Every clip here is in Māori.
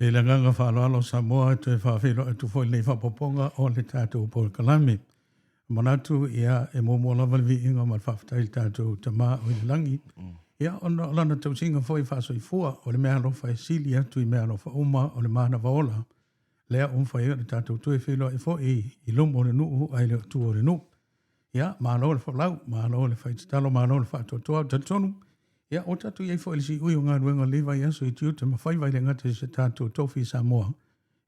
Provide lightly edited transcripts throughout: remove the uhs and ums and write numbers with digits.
E la nganga whaaloalo Samoa te whawhiro e tu foi nei whapoponga o le tātou Paul Kalame. Manatu ia e mōmō lava vi inga ma whawhtai tātou tamā o i langi. Ia ona lana tau singa foi whasoi fua o le mea rofa e sili atu i mea rofa uma o le mana vaola. Lea umwha ia le tātou tue whilo e foi i lomo le nuu ai le tu o le nuu. Ia, mālo le whalau, mālo le whaititalo, mālo le whaatotoa, tatonu. Ia, o tatu iei fo elisi ui o ngā ruenga lewa ia so i tiu te mawhai vai le ngata se tātou tofi Samoa.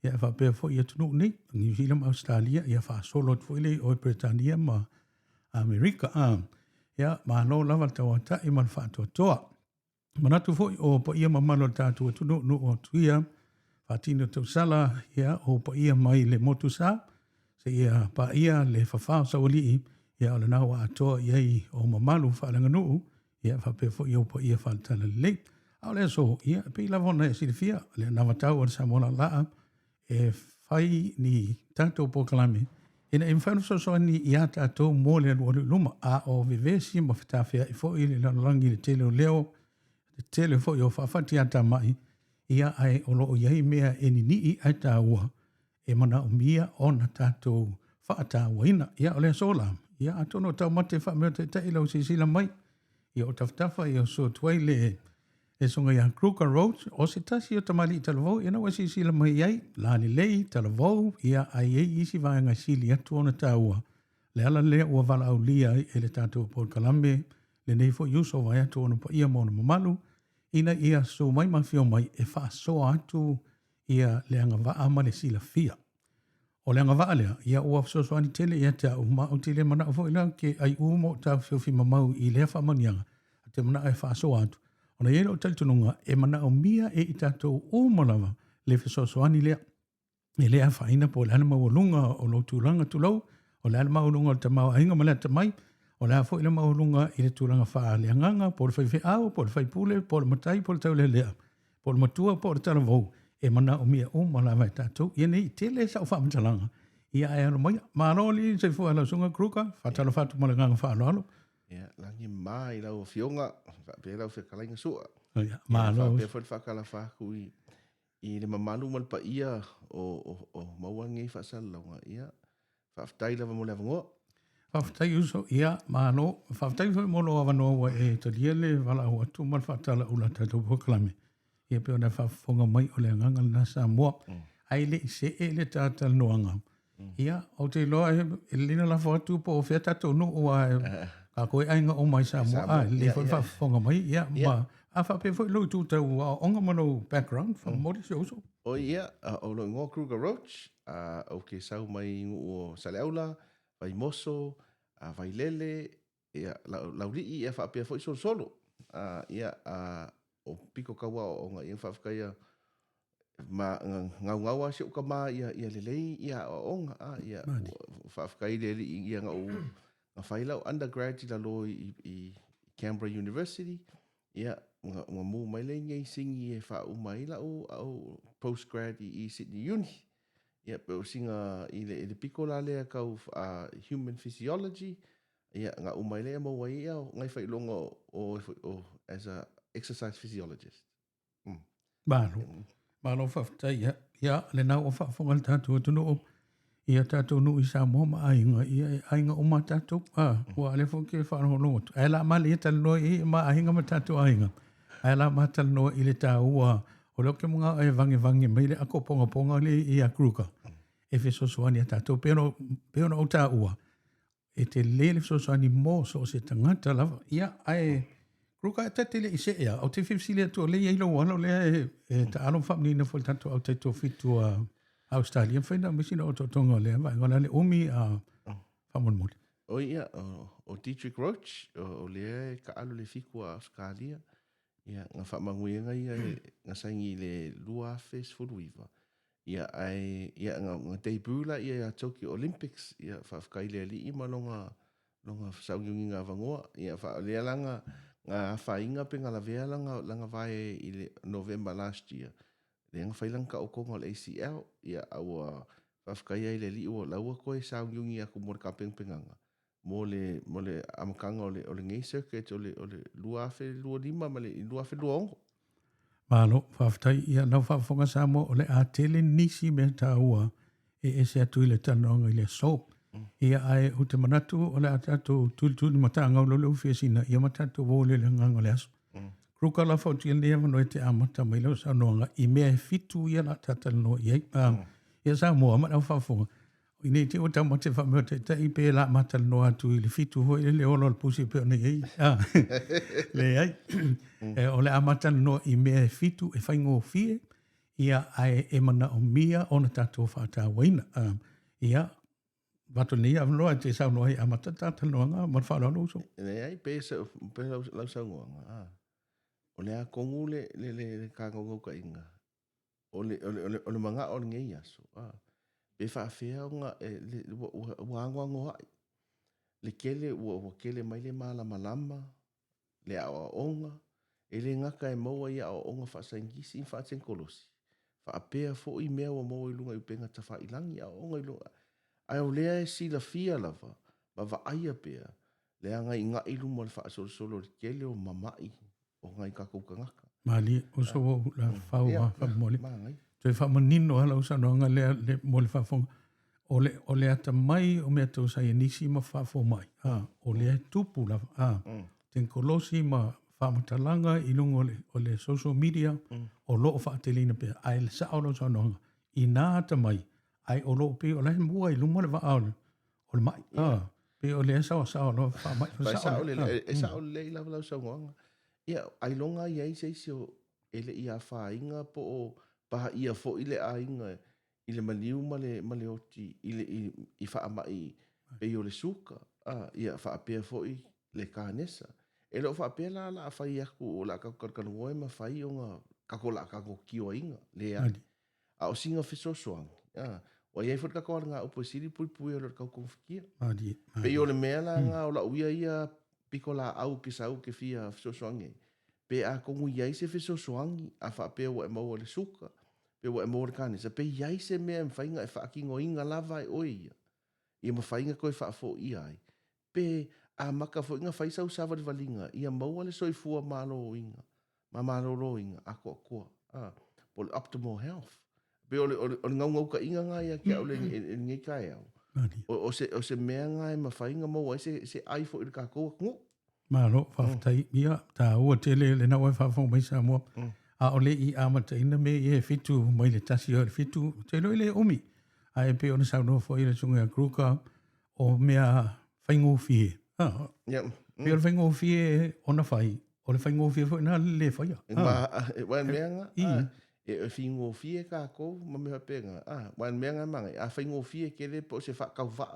Ia, whapea fo ia tunu nei, New Zealand, Australia, ia wha solo fo ile o Britannia ma Amerika. Ia, mālo lava tawa ta i man whaatotoa. Manatu fo o pa ia mamalo tātou tunu nu o tuia, whatino tau sala, ia, o pa ia mai le motu sa, se ia pa ia le whawhao sa olii, ia o le nawa atoa iei o mamalu whaaranga nuu, ia whapea fo i opa ia whaatala le. Au lea so, ia, pe la vona e sirifia, le namatau o le Samoa laa, e whai ni tātou Pokalame, ina e mwhanu so ni ia tātou mō le anu luma, a o vevesi ma whitawhia i fo i le lanolangi le tele o leo, le tele fo i o whawhati ata mai, ia ai o loo iei mea e ni nii ai tā ua, e mana o mia o na tātou whaata waina, ia o lea sola, ia atono tau mate whamea te teilau sisila mai, ia o tawtafa ia o so tuai le e songa ia Kruger Road, o se tasi o tamali i talavou, ia na wasi sila mai iai, lani lei, talavou, ia ai ei isi vaenga sili atu ona tāua. Le ala lea ua wala au lia e le tātou Paul Kalame, le neifo iuso vai atu ona pa ia mona mamalu, ina ia so mai mawhio mai e wha so atu ia le anga waa ama le sila fia. O le anga waa lea, ia ua so ani tele ia te au ma o tele mana o fo ila ke ai umo tau whiofi mamau i lea whamanianga, te mana e wha so atu. Ona iero o talitununga e mana o mia e i tātou umalawa le whesosoani lea. E lea whaina po le ana maulunga o lo tūlanga tūlau, o le ana maulunga o te mau ainga malea te mai, o le afo i le maulunga i le tūlanga wha le anganga, po le whaiwhi au, po le whaipule, po le matai, po le tau le lea, po le matua, po le talavou, e mana o mia umalawa i tātou. Ia nei, te le sa o whaamatalanga. Ia e anu mai, maaroli, se fua la sunga kruka, whatala whatu malanganga whaaloalo. Ia, langi mai lau fionga, pe lau whekalainga sua. Ia, maalo. Pe fwoi whakala whaku i le mamalu malpa ia o mauangi whasalaunga ia. Whaftai lava mo le avangoa. Whaftai uso, ia, maalo. Whaftai fwoi molo avanoa wa e taliele wala au atu mal whatala ula tātou Pokalame. Ia peo na whafonga mai o le anganga na Samoa. Ai le se e le tātal noanga. Ia, o te loa e lina la whatu po o whea tātou no o a ka koe ainga o mai Samoa. Le fwoi whafonga mai, ia, ma. A whape fwoi lo tu tau onga mano background from Mori se uso. O ia, o lo ngō Kruger Roach, o ke sau mai o Saleaula, vai moso, vai lele, ia, lauri i e whapea fwoi solo. Ia, o piko kaua o ngā ia whawhakaia, ma ngau se uka mā ia lelei ia o onga ia whawhkai le ia ngā whailau undergrad i lalo i Canberra University ia ngā mū mai le ngai singi e wha umai lau au postgrad i Sydney Uni ia pe o singa i le piko la lea kau human physiology ia ngā umai le mau wai ia ngai whailonga o as a exercise physiologist. Bālo. Malo whaftai, ia, le nau o whafonga le tātou tunu o, ia tātou nu i Samoa ma ainga, ia ainga o ma tātou, ua ale fwke whanau longotu. Ai la ma le tala noa i ma ainga ma tātou ainga. Ai la ma tala noa i le tā ua, o leo ke mga e vange mai le ako ponga le i a kruka. E whesosoani a tātou, peona o tā ua. E te le whesosoani mō so se tangata lava, ia, ai, Kruka e tete le i se ea, au te whiwsile atua le i lo wano le e ta alo whamni na fwoi tanto au te to fitu a Australia. Whaina misina o totonga le, vai ngana le umi a whamon mori. O ia, o Dietrich Roach, o le ka alo le fiku a Australia, ia ngā whamanguenga ia ngā saingi le lua fes furuiva. Ia ngā deibula ia Tokyo Olympics, ia whawhkai le li i malonga saungiungi ngā vangoa, ia wha langa ngā whainga pe ngā lavea langa vai i le November last year. Le ngā whailang ka o konga le ACL, ia aua whawhkai ai le li ua laua koe saungiungi aku mōre ka pengpenganga. Mō le amakanga o le ngei circuit o le lua fe lua lima ma le lua fe lua ongo. Malo, whawhatai ia nau whawhonga Samoa o le a tele nisi me ta ua e se atu i le tanonga i le soap. Ia ai o te manatu o le a tatu tuli mata ngau lo leu fiasina ia matatu vole le nganga le aso. Kruka la whauti ia lea mano e te amata mai lau sa noanga i mea e fitu ia la tatala no iai. Ia Samoa ma nau whawhonga. I nei te o tau ma te whamea te tai pe la matala no atu i le fitu hoi le olo al pusi pe o nei ei. Le ai. O le amata no i mea e fitu e whaingo fie. Ia ai e mana o mia o na tatou whata waina. Ia, wato nei avanoa te sau noa i amata tatala noa ngā man whala no so. Le ai pe lau sa ngoanga. O le a kongu le kāngau ka inga. O le manga o le ngei aso. Pe whaafea o ngā ua angoango hai. Le kele ua kele mai le malama lama. Le a onga. E le ngaka e maua ia o onga whaasangisi in whaatengkolosi. Whaapea fo i mea o maua i lunga i penga ta whailangi a onga i lunga. Ai o lea e sila fia lava. Ma wa aia pea. Le anga i ngā ilu mo le whaasolo le kele o mamai. O ngai kakauka ngaka. Mali, o so la whaua whamole. Toi whamanino hala usa noanga le mo le whafonga. O le ata mai o mea tau sa nisi ma whafo mai. O le tupu la. Tengkolosi ma whamatalanga i lunga o le social media. O loo whaatelina pia. Ai le sa alo sa noanga. I nā ata mai. Ai o loo pe o lehe mua i lunga le wa aole. O le mai. Pe o le esa o sa alo whamai. E sa o le ila lau sa ngoanga. Ia, ai longa i eise isi o ele ia wha inga po o paha ia fo ile a inga i le maliu ma le oti i wha amai pe i o le suka. Ia wha apea fo i le kānesa. E lo wha apea la a whai aku o la kakarkanu oe ma whai o ngā kako la kako kio inga. Le a. A o singa fiso soang. O iei fot kako ngā upo siri pui pui o le kau konfikia. Pe i o le mea la ngā o la uia ia piko la au ki sau ke fia fiso soangi. Pe a kongu iai se fiso soangi a wha pe wa e maua le suka. Pe wa e maua le kānesa. Pe iai se mea mwhainga e wha kingo inga lava e oia. Ia mwhainga koe wha fo iai. Pe a maka fo inga whaisau sawa le valinga. Ia maua le soifua malo o inga. Ma malo ro inga. Ako akua. Po le optimal health. Pe o le ngau ka inga ngā ia kia o le ngai kai au. O se mea ngā e mawhainga maua se ai fo i le kākou ngu. Malo, whawhatai ia, tā ua tele le naua e whawhong mai Samoa. A o le i amata ina me i e fitu mai le tasi o le fitu, te loi le omi. A e pe o na saunoa fo i le tunga kruka o mea whaingo fie. Pe o le whaingo fie o na whai, o le whaingo fie fo ina le whaia. Wan mea ngā, e whaingo fie kākou, ma me hapenga. Wan mea ngā mangai, a whaingo fie ke le po se whakau wha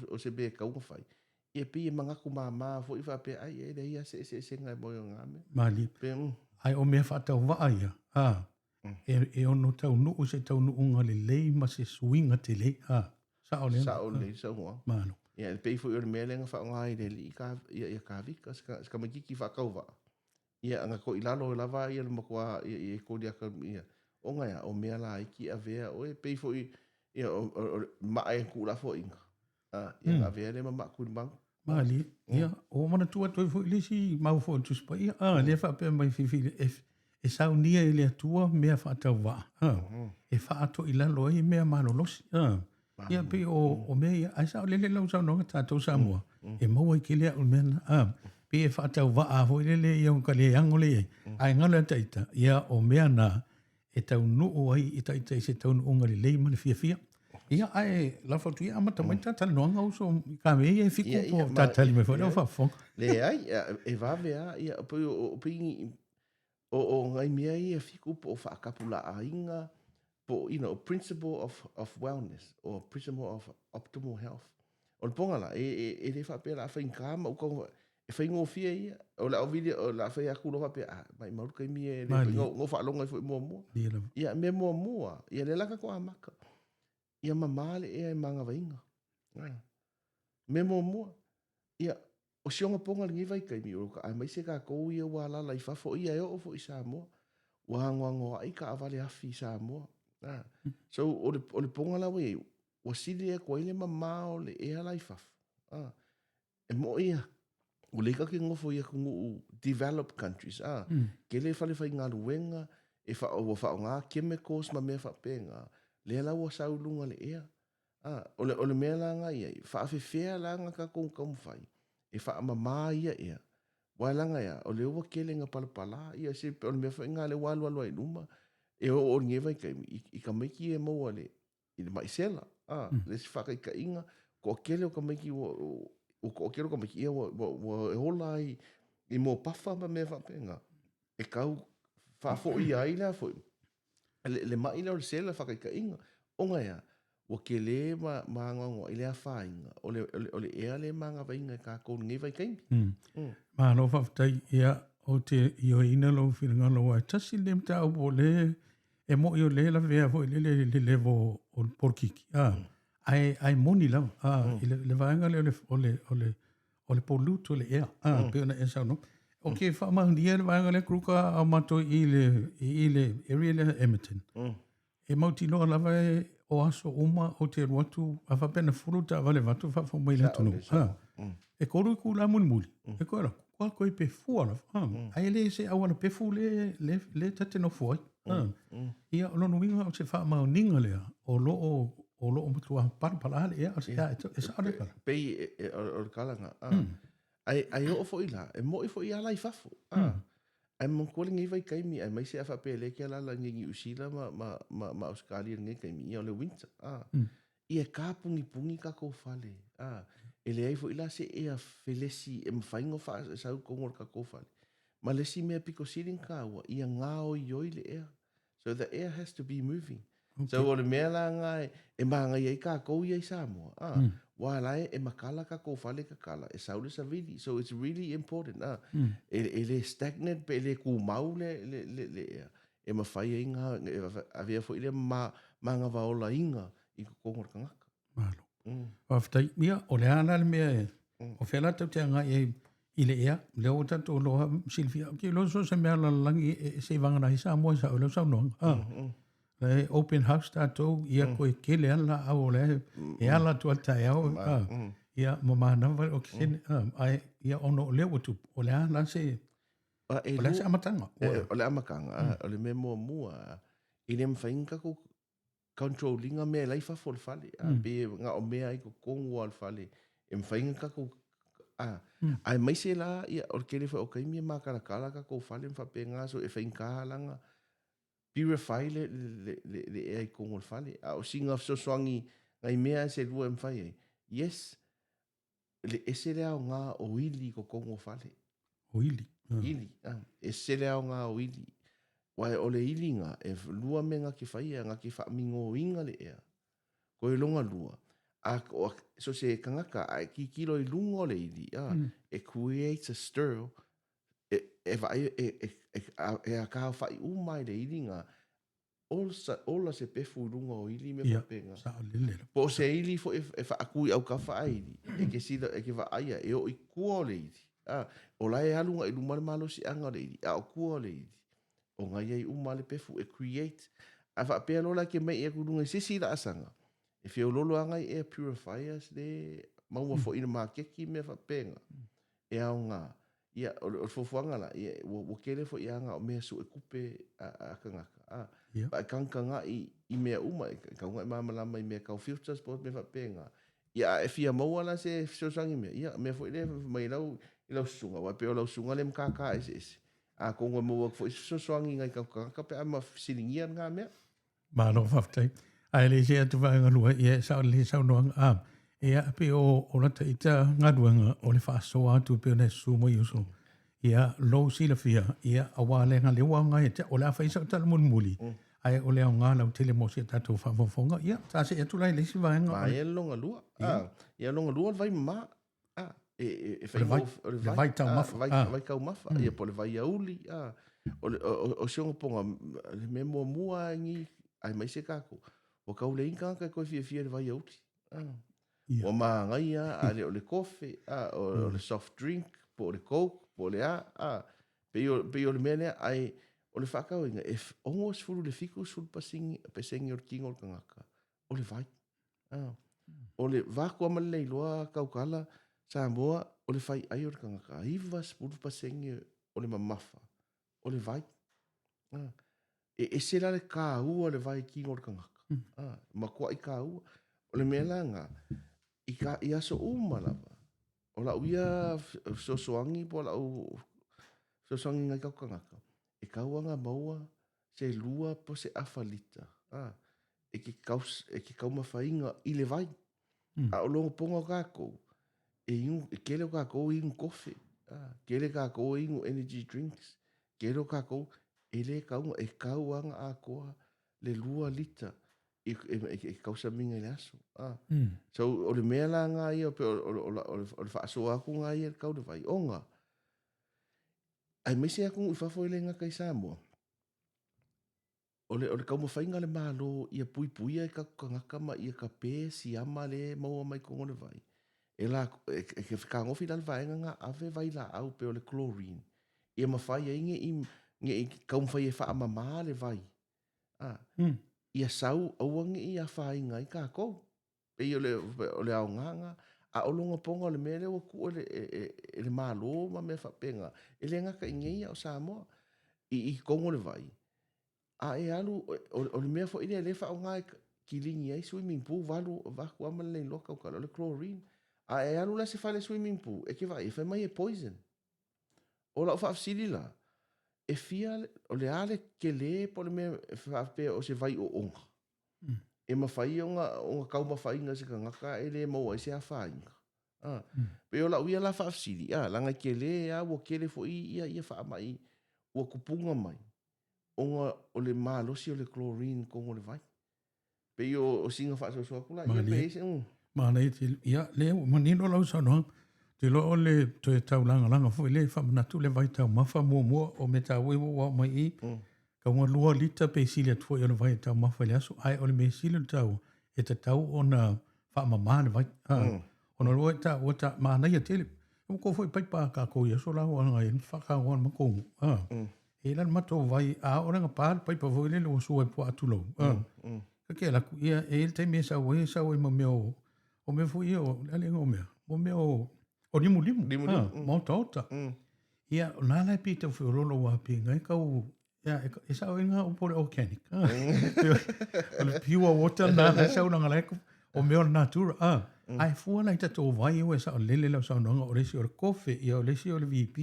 o se be kaunga whai. Ia pi e mangaku mama fo i whape ai e reia se ngai moio ngame. Mali. Ai o mea whatau waa ia. E ono tau nuu se tau nuu unga le lei ma se suinga te lei. Sa o le. Sa o le, sa ua. Mano. Ia le pei fo i o le mea lenga wha ngai le li ia ka vika. Ska magiki whakau waa. Ia anga ko ilalo e lava ia le makua ia kodi aka ia. O ngai o mea la iki a vea o e pei fo i ia maa e kura fo inga. Ia a vea le ma maku ni mangu. Mali, ia, o mana tua toi fo ilisi mau fo tuspa ia, lea whapea mai whiwhi e sau nia e lea tua mea whaatau waa, e whaato i lalo e mea malolosi, ia pe o mea ia, ai sao lele lau sau nonga tātou Samoa, e maua i ke lea o mea, pe e whaatau waa fo i lele ia unka lea angole ei, ai ngalo taita, ia o mea na e tau nuu ai i taita i se tau nuu ngari lei mani fia. Ia ai la foto ia amata mai tata no nga uso ka me ia fiku po tata me foi no fa fo le ai e va vea ia po o ngai mea ia fiku po fa kapula ainga po principle of wellness or principle of optimal health o ponga la e le fa pela fa inkama o ko e fa ngo fia ia o la video o la fa ya ku lo fa pe mai mau kai mi e ngo fa longa foi mo ia me mo ia le la ka ko amaka ia mamale e manga vainga. Me mua. Ia, o sionga ponga lingi vai kai mi uruka. Ai mai se ka kou ia wala lai fafo ia e o fo i Samoa. Wangoa ai ka avale afi Samoa. So, o le ponga la wei, o sili e kwa ile mamao le ea lai fafo. E mo ia, o le ka ki ngofo ia kungu developed countries. Ke le fale fai ngā luenga, e wha ngā chemicals ma mea whapenga, le la wa saulunga le ea. O le mea langa ia, whaafewhea langa ka kong kamwhai, e wha amamā ia ea. Wailanga ia, o le ua kele ngā palapala, ia se o le mea whainga le walu ai numa, e o ngewa i kaimi, i ka maiki e maua le, i le maisela, le si whaka i ka inga, ko kele o ka maiki, o ko kele o ka maiki ia, e hola ai, i mō pafa ma mea whapenga, e kau, whaafo i ai lea fo, le mai leo le sela whaka i ka inga, o ngai wa ke le ma ngongo i le whainga, o le ea le manga wainga ka kou ngewa i kaimi. Ma no whaftai ia o te io ina lo whiringa lo ai tasi le mta au po le e mo io le la vea fo le levo o porkiki. Ai moni la, le vaenga le o le poluto le ea, pe ona e sao no. O ke whaamahundia le vaenga le kruka au mato i le area le Edmonton. E mauti noa lava o aso uma o te ruatu a whapena furuta wale watu whafo mai le tunu. E koru i kula muli muli. E koe la, kua koe pe fua la. Ai le se awana pe fu le tate no fuai. Ia o lono winga o se whaamahunga lea o lo matua parapala le ea o se e sa ore kala. Pei o le kalanga. Ai o fo ila, e mo i fo i ala i fafo. Ai mo kole ngi vai kaimi, ai mai se afa pe le ke ala la ngi usila ma Australia ngi kaimi ia o le winter. Ia ka pungi ka ko fale. E le ai fo ila se e a felesi e mwhaingo wha sa u kongor ka ko fale. Ma le si mea piko siring ka ua, ia ngā o ioi le air. So the air has to be moving. So o le mea la ngai, e maanga iai ka kou iai Samoa. Wa lai e makala ka ko fale ka kala, e saule sa vidi. So it's really important. E le stagnant pe le ku mau le air. E mawhai e inga, a vea fo ile maanga waola inga i kongor ka ngaka. Malo. Waftai, mia, o le ana le mea e, o whela tau te anga i le ea, le o tato loa silfia, ki lo so se mea la langi e se vangana i Samoa sa o le saunoanga. Le open house tato, ia koe kele ala au le, e ala tua tai au, ia mamana wale o kisene, ia ono o le watu, o le ana se, o le se amatanga. O le amakanga, o le me mua, i le mwhainga ko controllinga mea laifa fo le fale, pe nga o mea i ko kongu al fale, e mwhainga ka ko, ai mai se la, ia o kele fa o kaimi ma kala ka ko fale mwhape nga, so e whainga langa, purify le ea i kongo le fale. O singa so swangi ngai mea se lua mwhai. Yes, le ese lea o ngā o ili ko kongo fale. O ili? Ili, ese lea o ngā o ili. Wai o le ili ngā, e lua me ngā ki whai ngā ki whamingo inga le ea. Ko e longa lua. So se kangaka, ki kilo i lunga o le ili, it creates a stir, e a ka whai umai le ili ngā, ola se pefu runga o ili me whapenga. Po se ili fo e whaakui au ka whaili, e ke sida, e ke whaia, e o i kua o le ili. O lai halunga i lumare malo si anga le ili, o kua o le ili. O ngai ei umale pefu, e create. A whapea lola ke mei e kurunga i sisi la asanga. E whio lolo angai e purifiers le maua fo ina maa keki me whapenga. E au ngā. Ia, o fofuanga la, o kere fo i anga o mea su e kupe a kangaka. Pa e kankanga i mea uma, e kaunga i mamalama i mea kau filters po me whapenga. Ia, e fia maua la se sosangi mea. Ia, mea fo i le mai lau i lau sunga. Wa peo lau sunga le mkaka ese. A kongo maua fo i sosangi ngai kaukanga pe ama silingia ngā mea. Ma no whaftai. Ai le se atu whaenga lua, ia sao le sao noanga. Ia pe o rata i ta ngaduanga o le whaasoa atu pe o ne sumo i uso. Ia lo sila fia, ia awalenga le wanga e te o le awhaisa o tala muli. Ai o le au ngā lau tele mo se tatou whafonga. Ia, ta se atu lai le si vaenga. Ma e longa lua. Ia longa lua le vai ma. E vai tau mafa. Vai kau mafa. Ia po le vai auli. O sionga ponga, le me mua ngi, ai mai se kako. O kau le inka ka koe fia le vai auli. O maa ngai o le kofi, o le soft drink, po le coke, po le pe o le mele ai o le whakau inga, e ongo sfuru le fiku sfuru pasengi o le kingo o le kangaka, o le vai. O le vako ama le leiloa kaukala, Samoa, o le vai ai o le kangaka, iwa sfuru pasengi o le mamafa, o le vai. e sela le ka ua le vai ki ngor kangaka. Ma kua i ka ua. O le mea langa, i aso uma lava. O la uia sosoangi po la u sosoangi ngai kau kangaka. E kauanga maua se lua po se awhalita. E ke kau mawhainga i le vai. A o longo ponga kako. E kele kako i ngu kofi. Kele kako i ngu energy drinks. Kele kako e le kaunga e kauanga a koa le lua lita. E kausa minga le aso. So o le mea la ngā ia pe o le whaaso aku ngā ia kau le vai. Onga. Ai mese aku i whafo ele ngā kai Samoa. O le kau mawhainga le malo ia pui pui ai ka ngaka ma ia ka pē si ama le maua mai kongo le vai. E la ke whikangofi la le vaenga ngā ave vai la au pe o le chlorine. Ia mawhai ai nge kau mawhai e wha amamā le vai. Ia sau auangi i a whai ngai ka kou. Pe o le au nganga. A o longa ponga o le mele o ku e le malo ma me whapenga. E le ngaka ingei o Samoa. I kongo le vai. A e alu, o le mea fo ile le wha o ngai ki lingi ai swimming pool walu waku ama le loka o kala le chlorine. A e alu la se whale swimming pool. E ke vai, e whai mai e poison. O la o wha afsili la. E fia, o le ale ke le po le mea whape o se vai o onga. E mawhai o nga kau mawhai nga se ka ngaka e le maua e se a whainga. Pe o la uia la wha afsili. Langa ke le a wo ke le fo ia wha mai. Ua kupunga mai. Onga o le malosi o le chlorine kongo le vai. Pe o singa wha so kula. Ia pe ese. Mana i te, ia, le, manino lau sa noa. Te lo o le toe tau langa fo le whamanatu le vai tau mawha mua o me tau wewa wa mai i. Ka unga lua lita pe sili atu o le vai tau mawha le aso. Ai o le me sili tau e te tau o na whamamā le vai. O na lua o ta mana ia tele. O ko foi paipa ka ko ia so lau anga i whaka wan makongu. E lan mato vai a o nga pa paipa vo le o so e po atulo. Ka ke la ku ia e te me sa we mo me o me fu io ale ngo me. O me o limu. Mo tota. Ia o na lai pita fu rolo wa pe ngai ka o ia e sa o nga o po organic. O le pure water na sa o nga lai o me o natura. Ai fu na ita to vai o sa o lele la sa o le si o coffee ia o le si o le VP.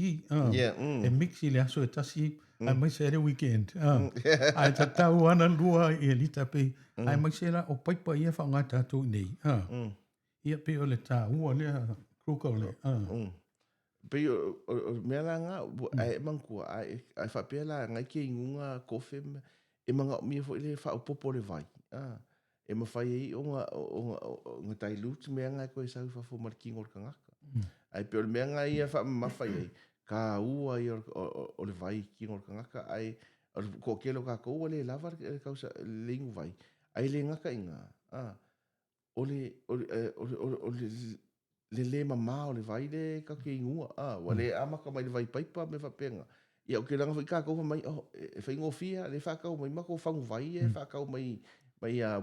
E mixi le aso e tasi ai mai se le weekend. Ai ta tau ana lua e lita pe. Ai mai se la o paipa ia fa ngata to nei. Ia pe o le ta ua le kruka o le. Pe o mea la ngā, ai mankua, ai whapea la ngai ke ingunga kofe, e manga o mia fo ile wha upopo le vai. E mawhai ei o ngā tai lut mea ngai koe sau whafo mariki ngor kangaka. Ai pe o le mea ngai ia wha mawhai ei, ka ua i o le vai ki ngor kangaka, ai ko kelo ka koua le lava le kausa le ingu vai. Ai le ngaka inga, o le mama o le vai le ka ke ingua. Wa le amaka mai le vai paipa me whapenga. Ia o ke langa whai kako mai, e whai ngofia, le whakau mai mako whangu vai e, whakau mai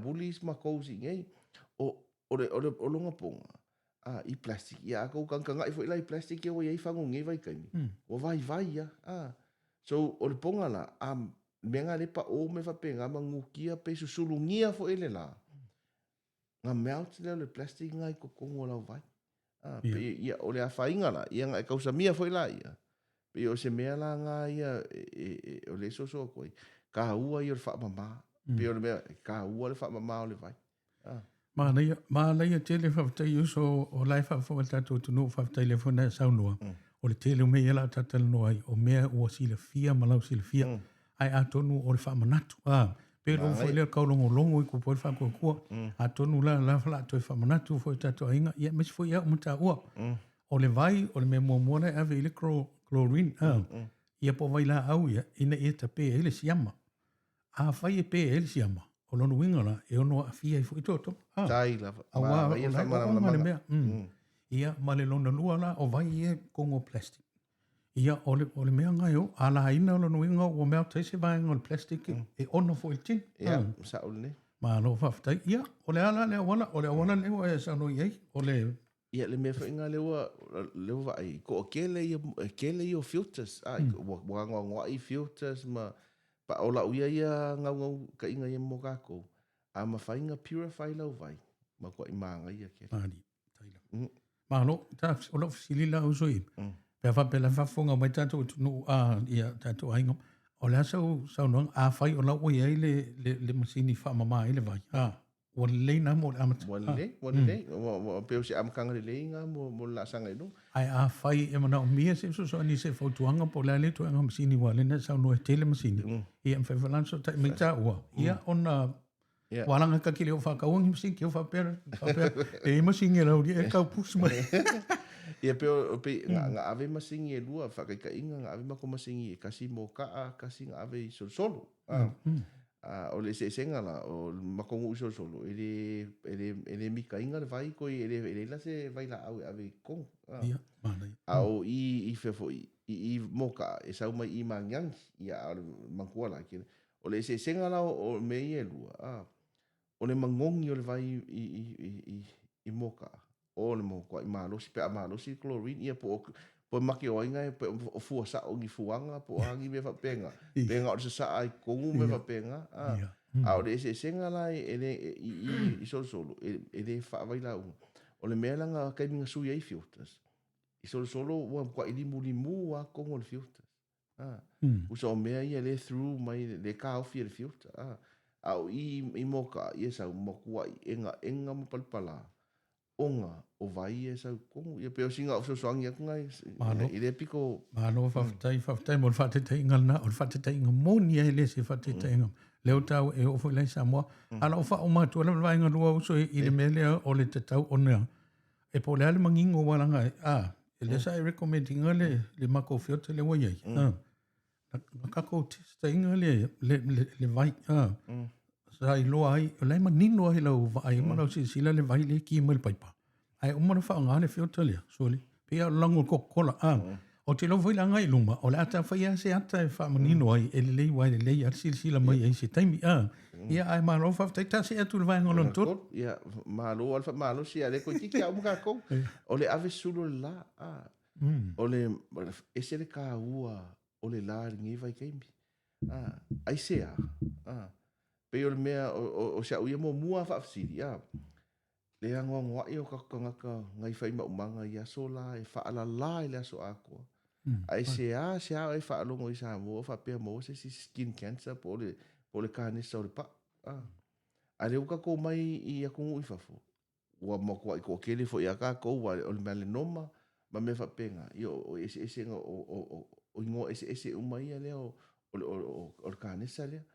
bullies ma kousi ngei. O longa ponga. I plastic. Ia ako kanga i fwoi lai plastic e o iei whangu ngei vai kaimi. O vai ia. So o le ponga la, menga le pa o me whapenga ma ngukia pe susulungia fo ele la. Nga melt le plastic ngai ko kongo lau vai. Pe ia o le a whainga la, ia ngai kausa mia fwoi la ia. Pe o se mea la ngā ia, o le soso koi, ka ua i o le whaamama. Pe o le mea, ka ua le whaamama o le vai. Ma leia tele whaftai uso o lai whafawatatu tunu whaftai le whuna saunua. O le tele o mea la tatala noai, o mea ua sila fia, malau sila fia. Ai a tonu o le whaamanatu. Pero foi le kaulongo longo i ko po fa ko ko a tonu la fala to fa manatu foi tato ainga ia mas foi ia muta ua o le vai o le me mo na ave ile chlorine ia po vai la au ia ina e tape ele siama a fai e pe ele siama o lo winga la e ono afia i foi toto tai la ma ia fa ma ia ma le lona lua la o vai e kongo plastic. Ia o le mea ngai o, ala ina o no inga o mea teise vai o le plastic e ono fo il tin. Ia, sa o le. Ma lo whaftai, ia, o le ala lea wana leo e sa no iei, o le... Ia, le mea whainga leo vai, ko o kele i o filters, wanga ngoa i filters, ma Pa o la uia ia ngau ka inga ia mo kako. A mawhainga purify lau vai. Ma kua i maanga ia ke. Mari. Malo, ta o lo fisili la uso i. Pea fa pela fa fonga mai tato tunu a ia tato ainga. O le sau noang a fai o la ui ai le masini fa mama ai le vai. O le leina mo le amata. Wale. Peo se amkanga le leinga mo la sanga ino. Ai a fai e mana o mia se so ni se fautuanga po le ale tuanga masini wale na sau no e tele masini. Ia mwhai falanso ta mai ta ua. Ia ona walanga ka kile o whakaungi masini ki o whapera. E masini e rauri e kau pusu mai. Ia peo nga ave masingi e lua whakaika inga nga ave mako masingi e kasi mo kaa kasi nga ave i solo. O le senga la o makongu uso solo ele mika inga le vai koi ele la se vai la au ave kong. Au i fefo i moka e sau mai i mangyang ia mangkua la kile. O le senga la o mei e lua. O le mangongi o le vai i moka. O le mo kwa i malosi pe a malosi chlorine ia po maki o inga pe o fua sa o ngi fuanga po angi me fa penga o se sa ai kongu me fa penga o le senga la ele i solo ele fa vai la o le mela nga kai minga sui ai filters i solo wa kwa i limu a kongo le filters usa o mea ia le through mai le ka o fi le filter au i moka ia sa mo kwa enga mo palpala onga o vai e sa kongu ia peo singa o soangi aku ngai i le piko malo faftai mo fatetai ngana o fatetai ngamoni e le se fatetai ngam leo tau e ofo lai Samoa ala o fa o matu ala vai ngalua uso i le mele o le tatau ona e po le ale mangingo walanga e le sa e recommending le mako fiota le wai ai kako testa inga le vai sa i loa ai o lai manino ai lau vai ma lau sila le vai le ki mo le paipa ai o mana wha ngā le whiota lea soli pia lango kokola o te lau whailanga i luma o le ata whaia se ata e wha manino ai e le lei wai le lei ar sila mai ai se taimi ia ai maa rau whaftai ta se atu le vai ngolon tot ia malo alfa malo si ale ko kiki au mga ko o le ave sulu la o le ese le ka ua o le la ngi vai kaimi ai se pe o le mea o se au ia mo mua whaafsiri le angoa ngoa i o kakangaka ngai whai maumanga i aso la e whaala la i le aso ako ai se a e whaalongo i sa mo whapea mo se si skin cancer po le kānesa o le pa a le uka ko mai i a kungu i whafo ua mokua i ko kele fo i a kako ua o le melanoma ma me whapenga i o ese o ingo ese umai a leo o le kānesa lea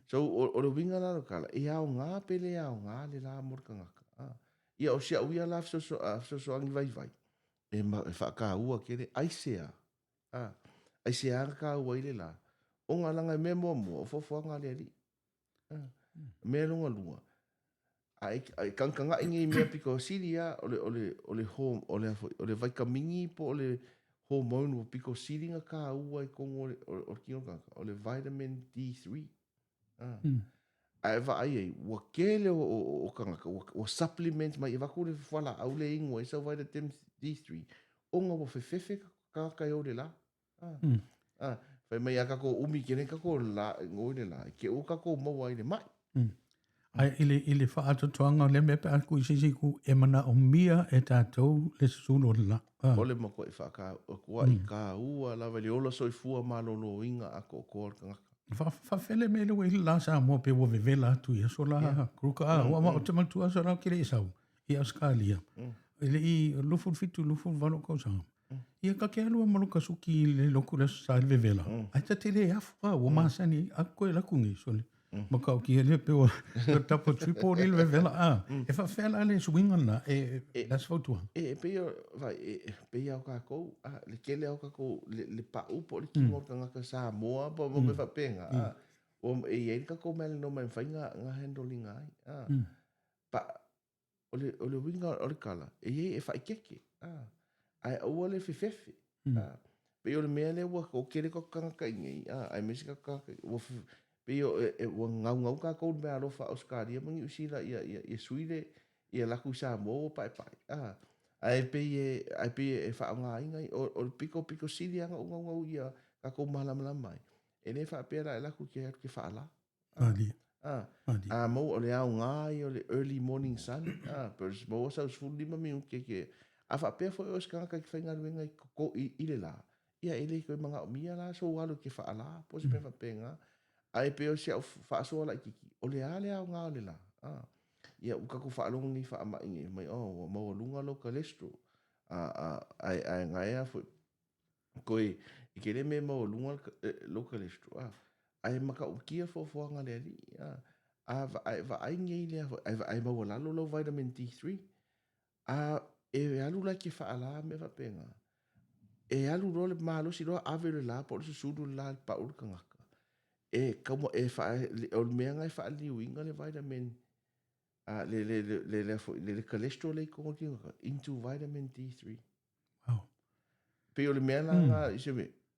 so o le winga la kala e au ngā pele au ngā le la morkangaka ia o sia uia la so angi vai e whaka ua kere aisea aisea ka ua ile la o ngā langa me mua o fofoanga le ali me lunga lunga ai kankanga ingi mea piko siria o le home o le vai kamingi po o le hormone o piko siringa ka ua i kongo o kino kanka o le vitamin D3 ai va ai o kele o kanga o supplement mai va ko le fala au le ingo e sa vitamin D3 o ngo fefefe ka o le la fa mai aka ko umi kene ka ko la ngo le la ke o ka ko mo ai le mai ai ile fa atu tuanga le me pa ku sisi ku e mana o mia e tatou le suno la o le mo ko fa ka ko ai ka ua la vele ola so fua malolo inga ako ko kanga fa fele me le wei la sa mo pe wo vela tu ia so la kruka wa ma o te matua so la kile sau i Australia ele i lufu fitu lufu valo ko sa ia ka ke alu mo ka suki le lokula sa le vela ai ta tele afu wa ma sani a ko la kungi so ma ka ki ele pe o tapo tripo le vela e fa fela le swing na e las foto pe vai pe au ka ko le kele au ka ko le pa u po le kingo ka sa moa po mo me fa penga o e ka ko mel no me fainga nga handling ai pa o le winga o le kala e fa keke ai o le fefefe pe o le mele wa ko kele ko kanga ka ngai ai me ka pe o ngau ka ko me alofa Australia mangi usila ia suile ia la ku sa mo pai ai pe e fa nga inga o piko silia nga ia ka ko mala mai e ne whaapea la e laku ke whaala. Ali. Ali. Mau o le au ngai o le early morning sun. Pero mau sa usfulu 5 minuti ke. A whaapea fo e oskanga ki whainga ruenga i le la. Ia ele koe mga o mia la so walo ke whaala. Po se pe whapenga. Ai pe o se au whaasoa la kiki. O le ale au ngā o le la. Ia uka ko whaalonga ni whaama inge. Mai mau lunga lo cholesterol. Ai ngai a fo. Koe i kere me mau lunga lo cholesterol. Ai maka ukia fo nga le ali. Va ai ngai le ai mau lalo lo vitamin D3. E alu la ke whaala me whapenga. E alu role malo si roa avere la po se sudu la pa urkangaka. E kamo e o mea ngai wha liu inga le vitamin le cholesterol le kongo ki into vitamin D3. Wow. Pe o le mea la nga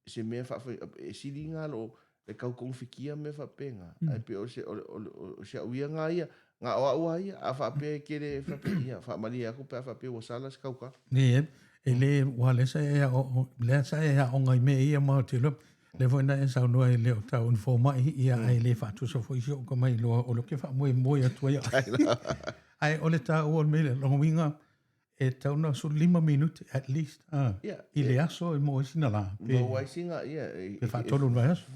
se mea wha e siri ngā lo le kau konfikia me whapenga. Ai pe o se auia ngā ia ngā oa ia a whape kere whape ia whamari ako pe a whape o salas kauka. Ne ele wale sa e o ngai me ia mau te lup. Le foi na e sa no e le o tau un forma ia ai le fa tu so foi so ko mai lo o lo ke fa mo ia tu ia. Ai o le ta o me le lo winga e tau na so 5 minuti at least. I le aso e mo sina la. Mo ai singa ia. Pe fa tolu vai aso.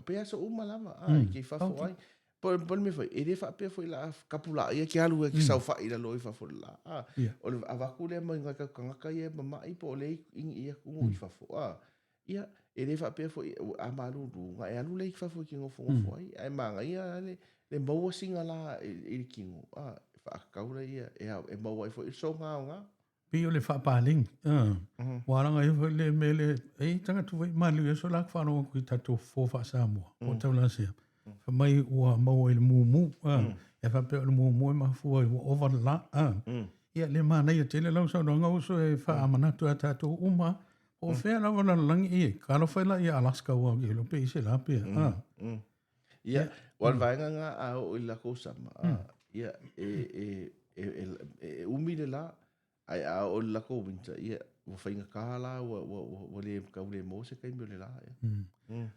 Pe aso uma lama. Ke fa foi. Por me foi. E le fa pe foi la kapula ia ke alu ke sa fa ila lo fa foi la. O le avaku le mo nga ka nga ia ma i po le ia ku i fa foi. Ia e le fa pe foi a malu nga e alu le fa foi ki ngo foi. Ai manga ia le mo singa la i kingo. Fa kaula ia e mo ai foi so nga. Pio le fa paling. Waranga i foi le mele e tanga tu vai malu e so la fa no ku tatu fo fa sa mo. O tau la sia. Fa mai ua mau e le mumu. E fa pe le mumu e mafua i over la. Ia le mana ia tele lau sa no ngau so e fa amanatu a tatu uma. O fea la wana langi i. Kalo fai la i Alaska ua ki lo pe i se la pe. Ia, wan vaenga nga a o i la kousama. Ia, e umi le la. Ai a o la kou winter. Ia, wa whainga kahala wa le kaule mo se kai mio le la.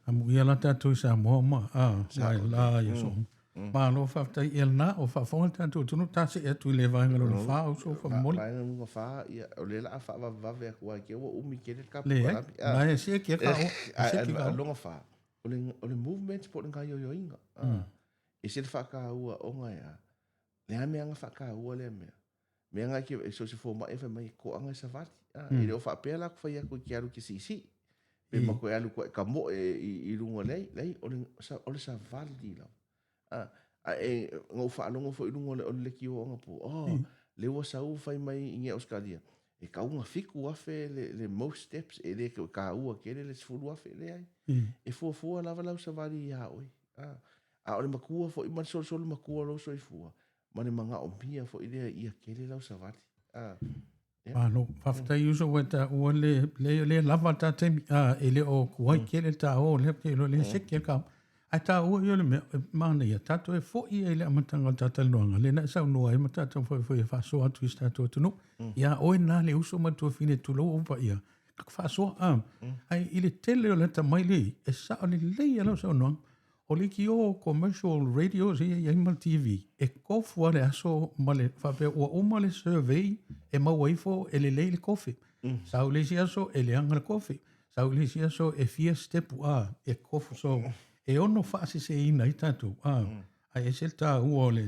Amu ia la tatu i sa moa ma. Wai la i so. Ma lo whaftai i na o whawhonga tatu tunu tase e tu i le vaenga lo na wha o so wha mole. Vaenga nunga wha, ia, o le la a wha vave a kua ke wa umi ke le kapu. Le e, na e se kia ka o. A longa wha. O le movement po nga yo inga. E se le wha ka ua o nga ea. Le a mea nga wha ka ua le mea. Mea nga ke so se fōma e wha mai ko anga sa vati. E reo wha pēr la ku whai aku ki aru ki sisi. Pe ma koe alu koe ka mo i runga lei. O le sa vali lau. E ngau whaalongo fo i runga o le ki o anga po. Le ua sa u whai mai i nge Australia. E ka unga fiku afe le most steps. E le ka ua kere le sifuru afe le ai. E fua lava lau sa vali i haoi. A o le makua fo i man solo makua lo so i fua. Mane manga o pia fo i lea ia kere lau sa vali. Pano, whaftai uso weta ua le lava ta temi. E le o kuai kere ta o le le seke ka. Ai tā ua i ole mana ia tātou e fo i e le amatanga o tātou noanga. Le na sau noa e ma tātou fo i whasoa atu i tātou tunu. Ia oe nā le uso matua fine tulo upa ia. Kak whasoa ai i le tele o le ta mai le e sa o le lei alau sau noanga. O le ki o commercial radios ia i Aimal TV. E kofua le aso ma le whapea ua uma le survey e mawaifo e le lei le kofi. Sau le si aso e le anga le kofi. Sau le si aso e fia stepu e kofu so... E ono whaase se ina i tātou. Ai e se tā ua o le...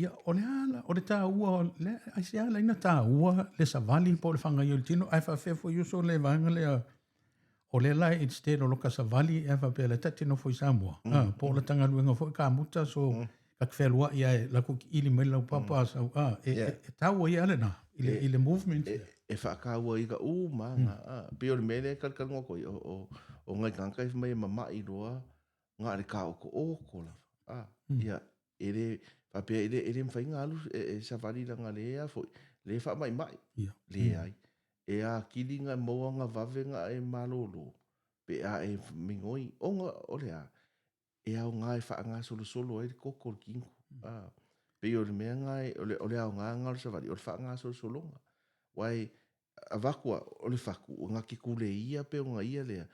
Ia, o le ala, o le tā ua o le... Ai se ala ina tā ua le savali po le whanga i o le tino. Ai whawhefo i uso le vanga le... O le lai instead o loka savali e whapea le tatino fo i Samoa. Po le tanga ruenga fo i ka muta so... Kak whelua i ai lako ki ili mai lau papa sau. E tā ua i ale na. I le movement. E whaka ua i ka manga. Pio le mele kalkango koi o ngai kankai mai mamai roa. Ngā re ka oko oko la. Ia, ere, papea ere mwhainga alu e safari langa lea foi. Le wha mai mai. Le ai. E a kilinga moa ngā vavenga e malolo. Pe a e mingoi. O ngā ole a. E au ngā e wha ngā solo e koko kinko. Pe o le mea ngā e ole au ngā ngā safari. O le wha ngā solo ngā. Wai, a wakua, o le whaku. O ngā ki kule ia pe o ngā ia lea.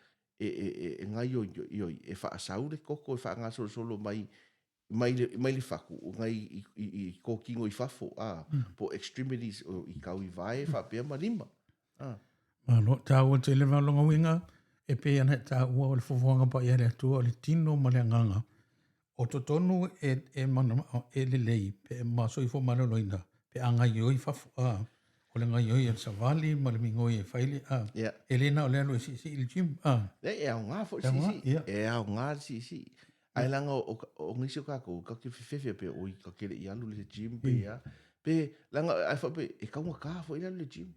ngai e whaasau le koko e whaanga solo mai le whaku o ngai i kōkingo i whafo po extremities o i kau i vai whapea marima. Malo, tā ua te lewa longa winga, e pe ana tā ua o le fufuanga pa i are atua o le tino ma le nganga. O to tonu e le lei, pe maso i fo mara loina, pe anga i oi fafu, o le ngai oi e savali, ma le mingoi e whaili, e le na o le alo e si il gym, E au ngā fo si, e au ngā si. Ai langa o ngisi o kako, ka ke whiwhewhia pe oi, ka kere i alu le gym pe ia. Pe langa ai whape, e kaunga ka fo i alu le gym.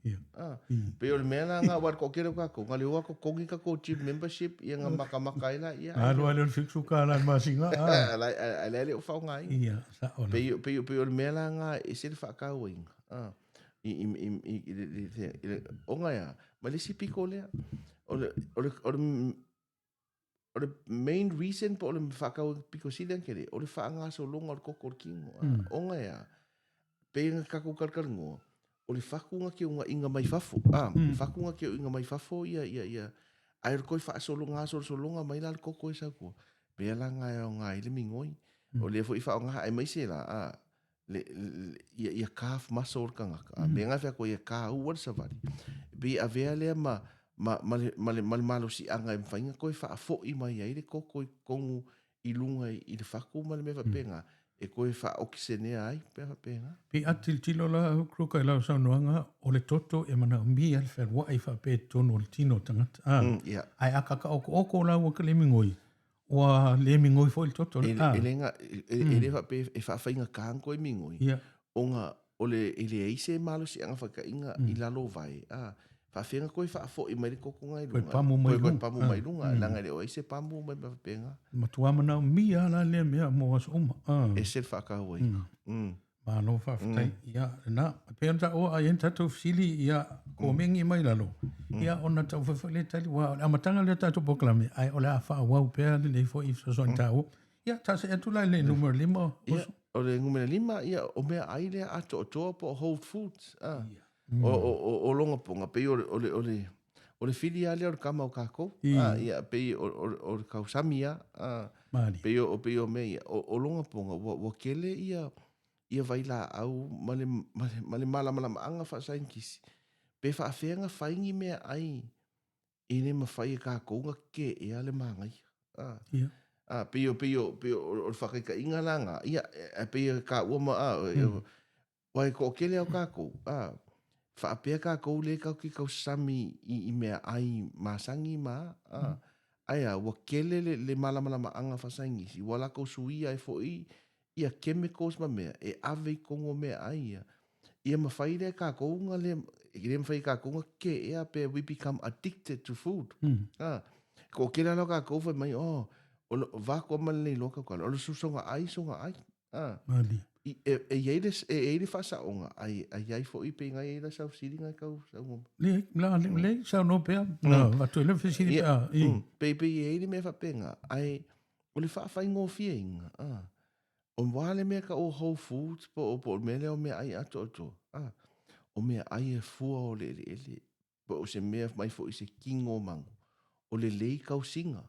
Pe o le mea langa war ko kere o kako, ngā le ua ko kongi ka ko gym membership, ia ngā maka ila ia. Alu ale o fixu ka la masinga. Ai le o whao ngai. Ia, sa ona. Pe o le mea langa e se le whakau inga. O ngai a, ma le si piko lea. O le main reason po o le whakau piko silean kere, o le whaanga so longa o le koko kingo. O ngai a, pe inga kako karkaringo, o le whakunga ki unga inga mai fafo. Whakunga ki inga mai fafo, ia. Ai rukoi wha so longa so longa mai la le koko e sa kua. Pea la ngai o ngai le mingoi. O le fo i wha o ngaha ai mai se la, ia calf muscle kangaka. Me ngai whako ia ka uar savari. Be a vea lea ma le malo si anga e mwhainga koe wha a fo i mai ai le koko i kongu i lunga i le whaku ma le me whapenga. E koe wha okisenea ai pe whapenga. Pe atil tilo la kruka i lau saunoanga, o le toto e mana mi al wha i whape tono o le tino tangata. Ai akaka oko lau o ka le mingoi. Wa le mingoi fo il toto. E le whape e whawhainga kāngo e mingoi. Onga o le eise malo si anga whakainga i lalo vai. Whawhenga koe whaafo i mai le koko ngai lunga. Koe pamu mai lunga. Koe pamu mai lunga. Langa le o eise pamu mai whapenga. Matua mana mi ala le mea mo as uma. E se whakau ai. Ma no whawhatai. Ia, na, peanta o a yen tatou fili ia ko mengi mai lalo. Ia ona tau whawhale tali. Wa amatanga le tatou poklame. Ai ole a wha wau pea le fo i so tau. Ia, tase e tula le numero 5. Ia, o le numero 5, ia, o mea aile ato o toa po Whole Foods. O longa ponga pe o le fili ale o le kama o kako ia pe o le kausamia pe o me o longa ponga o kele ia vai la au male mala anga fa sainkisi pe fa afenga faingi me ai ine ma fai ka ko ke e ale mangai pe o fa inga langa ia pe ka o ma wai ko kele o kako whaapea ka kou le kau ki kau sami i mea ai masangi ma. Aia, wa kele le malamalama anga whasaingisi. Wala kau suia e fo ia chemicals ma mea. E ave i kongo mea ai ia. Ia mawhaire ka kounga le. Ia mawhaire ka kounga ke ea pe we become addicted to food. Ko kele alo ka kou whai mai, wako malei loka kala. Olo susonga ai. Mali. E eire whasa onga, ai fo i pe ngai eira sau siri ngai kau sau ngoma. Le, sau no pea, watu ele whisiri pea. Pe eire me whapenga, ai, o le whawhai ngō fia inga. O wale mea ka o Whole Foods, po o mele o mea ai ato. O mea ai e fua o le ele. Po o se mea mai fo i se kingo mangu. O le lei kau singa.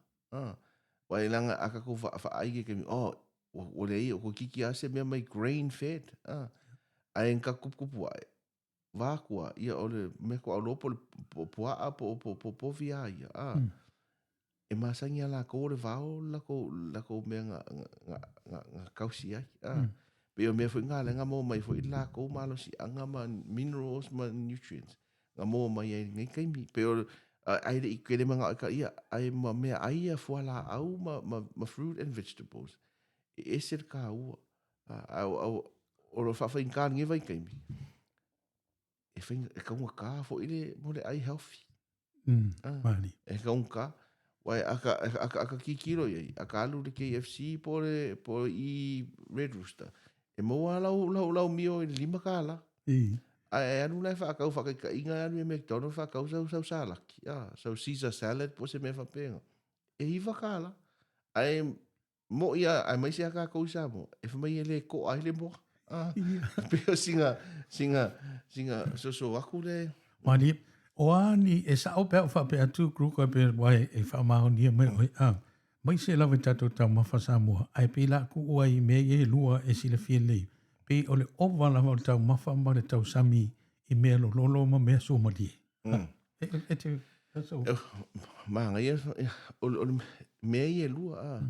Wai langa aka ko wha ke mi, o lei o ko kiki ase mea mai grain fed ai en ka kupu ai vakua ia o le me ko alo po poa po via ia e masangi ala ko le vao la ko me nga kausi ai pe o me foi nga mo mai foi la ko malo si anga ma minerals ma nutrients nga mo mai ai ngai kai mi pe o ai le ikele manga ka ia ai ma me ai fo la au ma fruit and vegetables e ser ka ua o lo fa in kan ngi vai kaimi e fin e ka un ka fo ile mo le ai healthy mali e ka un ka wai aka kikiro ye aka alu de KFC por i Red Rooster e mo la mio i lima kala ai anu lai fa ka ka inga anu McDonald's fa ka sa salad so Caesar salad po se me fa penga e iva kala ai mo ia ai mai sia ka ko sa mo e fa mai ele ko ai le mo pe singa so aku le mali O ani e sa o pe o fa pe atu kru ko pe wai e fa ma ni mai oi a. Mai se lava tatou tau mafa Samoa. Ai pe la ku ua i me e lua e sile fie lei. Pe o le ova lava o tau mafa ma le tau sami i mea lo lolo ma mea so ma di. E te so. Manga ia o me ia lua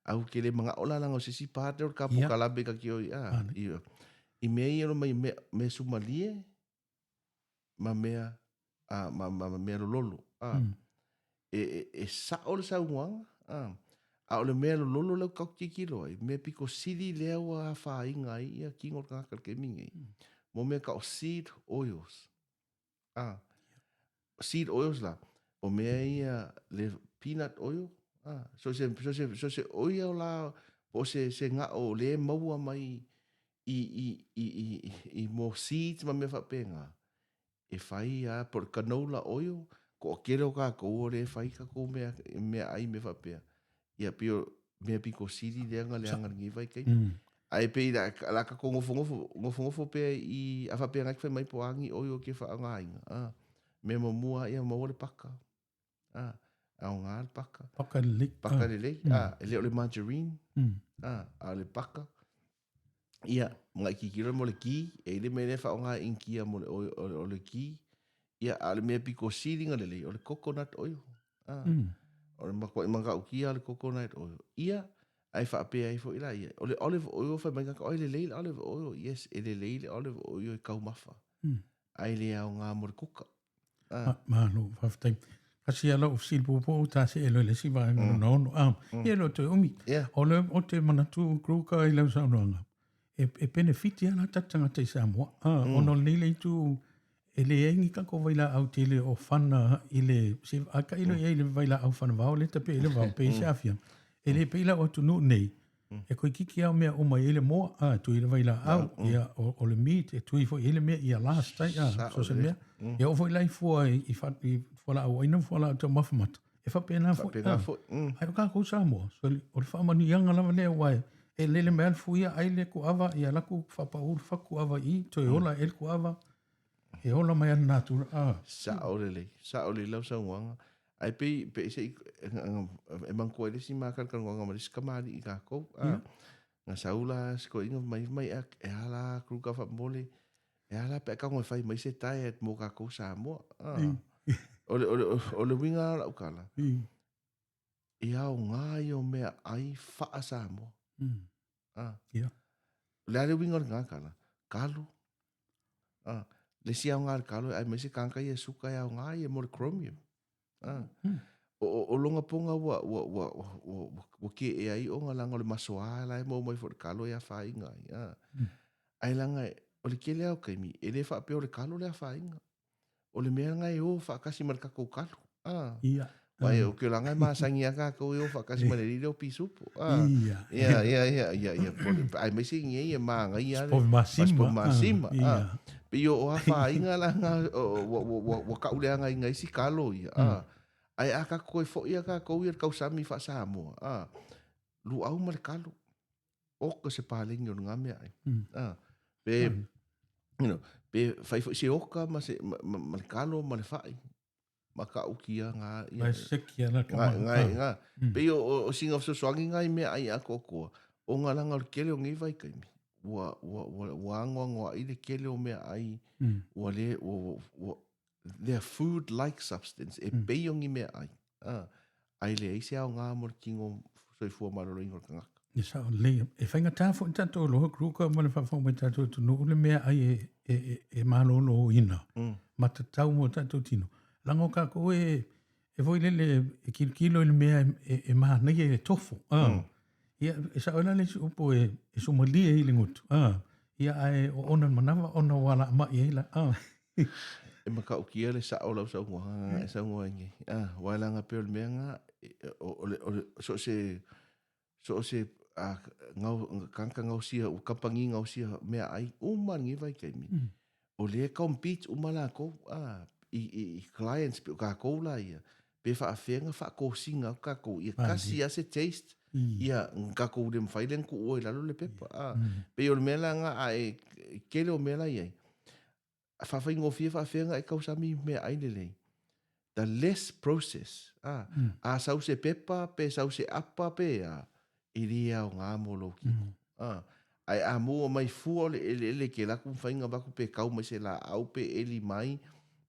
au ke le manga ola langa o sisi pate o kapo Ia. kalabe ka kio i me ia lo mai me sumalie ma mea ma mea lo lolo e sa o le sauanga a o le mea lo lolo lau kau kikiro ai me piko sili lea wa fa inga ia kingo kaka ke mingi mo me ka o seed oils seed oils la o mea ia le peanut oil so se oia o la po se nga o le maua mai i mo seeds ma me fa penga e fai por canola oil ko kero ka ko ore fai ka ko mea ai me fa pe ia pio mea piko siri le anga ngi vai kai ai pe la ka ko ngofo pe i afa pe ngai mai po angi oil ke fa nga inga me mo mua ia mo le paka au ngā paka. Paka le. Paka le. Le o le margarine. A le paka. Ia, ngai ki kira mo le ki. E le mene wha o ngā inkia mo le o le ki. Ia, a le mea piko siringa le le. O le coconut oil. O le makwa imanga ukia o le coconut oil. Ia, ai wha apea ai fo ila ia. O le olive oil wha mai kaka. O le leile olive oil. Yes, e le leile olive oil e kau mafa. Ai le au ngā mo le kuka. Mahalo, whaftai. Kasi ala o silpupo o tase e loe le siwa e ngano naono. Ia lo te umi. O te manatu kruka i lau saunoanga. E benefiti ana tatanga te Samoa. Ono nile i tu e le engi kako waila au te le o whana i le aka ilo e le waila au whana wao le tape ele wao pe siafia. E le peila o tunu nei. E koe kiki au mea o mai ele moa, tu ile waila au, ia o le meat, e tui fo ele mea ia last tai, so se mea. Ia o fo ilai fua i fwala au aina fwala au tau mawhamata. E wha pēnā fo, ai o kā kou Samoa, so o le whamani ianga lava lea wai, e lele mea alfu ia aile ku awa, ia laku whapauru whaku awa i, to e ola el ku awa, e ola mai ana nātura. Sa o le lau sa uanga. Ai pe se e mangko ele si makar kan nganga maris kamari i ka ko nga saula sko inga mai e ala kruka fa mole e ala pe ka ngoi fai mai se tai et mo ka ko sa mo o le winga la ukala e au nga yo me ai fa sa mo le winga nga kala kalu le si au nga kalu ai mai se kanka ye suka ya nga ye mo chromium o longa ponga wa ke e ai o nga langa le masoa la e mo mai for kalo ya fa inga ai langa o le kele au kaimi e le fa pe o le kalo le fa inga o le mea nga e o fa kasi marka ko kalo Vai o ke langa ma sangi aka ko o fa kasi male ri o pisupo ia ai mai se ngi e ma nga ia po masima pe o fa inga langa o ka ule nga inga isi kalo ia ai aka koe fo ia ka ko ia kausami fa Samoa lu au mal kalo o ko se paling yo nga me ai pe pe fai fo se oka ma se mal kalo mal fai maka ukia nga ia sekia na nga pe o singa so swangi nga me ai ako ko o nga langa kele o ngi vai kai wa ngo i le kele o me ai wa le their food like substance e peyongi me ai ai le ise au ngā mor kingo soi fua marolo ingo kanga ni sa le e fainga tafo tanto lo kruka mo le fa fo me tanto tu no le me ai e malolo ina mata tau mo tanto tino lango ka ko e voi le kilo le me e ma na ye tofu ia sa ona le upo e somali e lingut ia ai ona manava ona wala ma ia la e maka o kia le sa o lau sa ngua e sa ngua ngi wala nga pe o le menga so se ngau kanka ngau sia o kampangi ngau sia me ai uma ngi vai kai mi o le compete uma la ko i clients pe ka ko la ia pe fa afenga fa ko singa ka ko ia kasi ase taste ia ka ko dem failen ko o la le pepa pe o le mela nga ai kele o mela ia whawhaingofia whawhenga e kausami mea aile the less process. A sau se pepa, pe sau se apa pe i ria o ngā molo kiko. Ai a mua mai fua ele ke laku whainga waku pe kau mai se la au pe eli mai,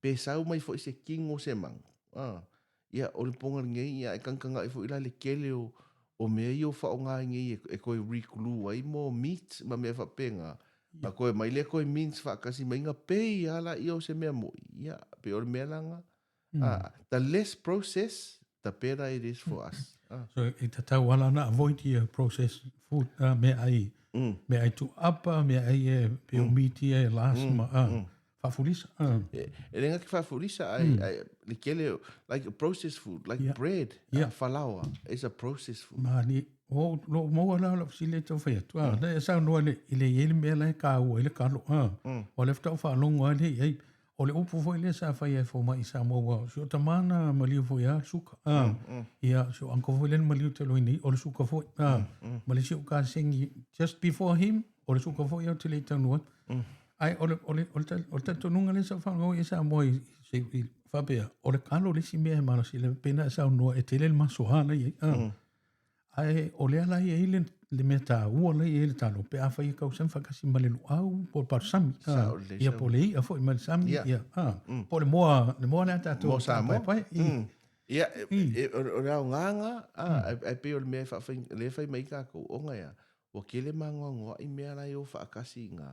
pe sau mai fo i se kingo se mang. Ia o le ponga ngei, ia e kankanga i fo ila le kele o mea i o whao ngā ngei e koe rikulu ai mo meat ma mea whapenga. Ma koe mai le koe means whakasi mai ngā pe i ala i o se mea mo. Ia, pe o le mea langa. The less process, the better it is for us. So i te tau ala na avoid ia process food me ai tu apa, me ai e pe o miti e lasma. Whafurisa. E renga ki whafurisa ai le kele, like processed food, like bread, whalaua, is a processed food. Mani, o lo mo ala la sile tau whea. Tua, na e sao noa le ile ele mea lai ka ua ile kalo. O le ftau whalongo ale ei. O le upu foi le sa whai e fo mai sa mo wa. So tamana maliu foi a suka. Ia, so anko foi le maliu te loini. O le suka foi. Mali si uka sengi just before him. O le suka foi au te le tau nuat. Ai, o le tatonunga le sa whango e sa mo i whapea. O le kalo le si mea mana si le pena sa unua e te le masohana i. Ai, o le ala i e le mea tā ua lai e le talo. Pe a whai kau sem whakasi ma le luau po par sami. Ia po le i a fo i ma le sami. Po le moa le atato. Mo sa mo. Ia, o rao nganga, ai pe o le mea le whai mai kako o ngai a. O kele mangoa i mea lai o whakasi ngā.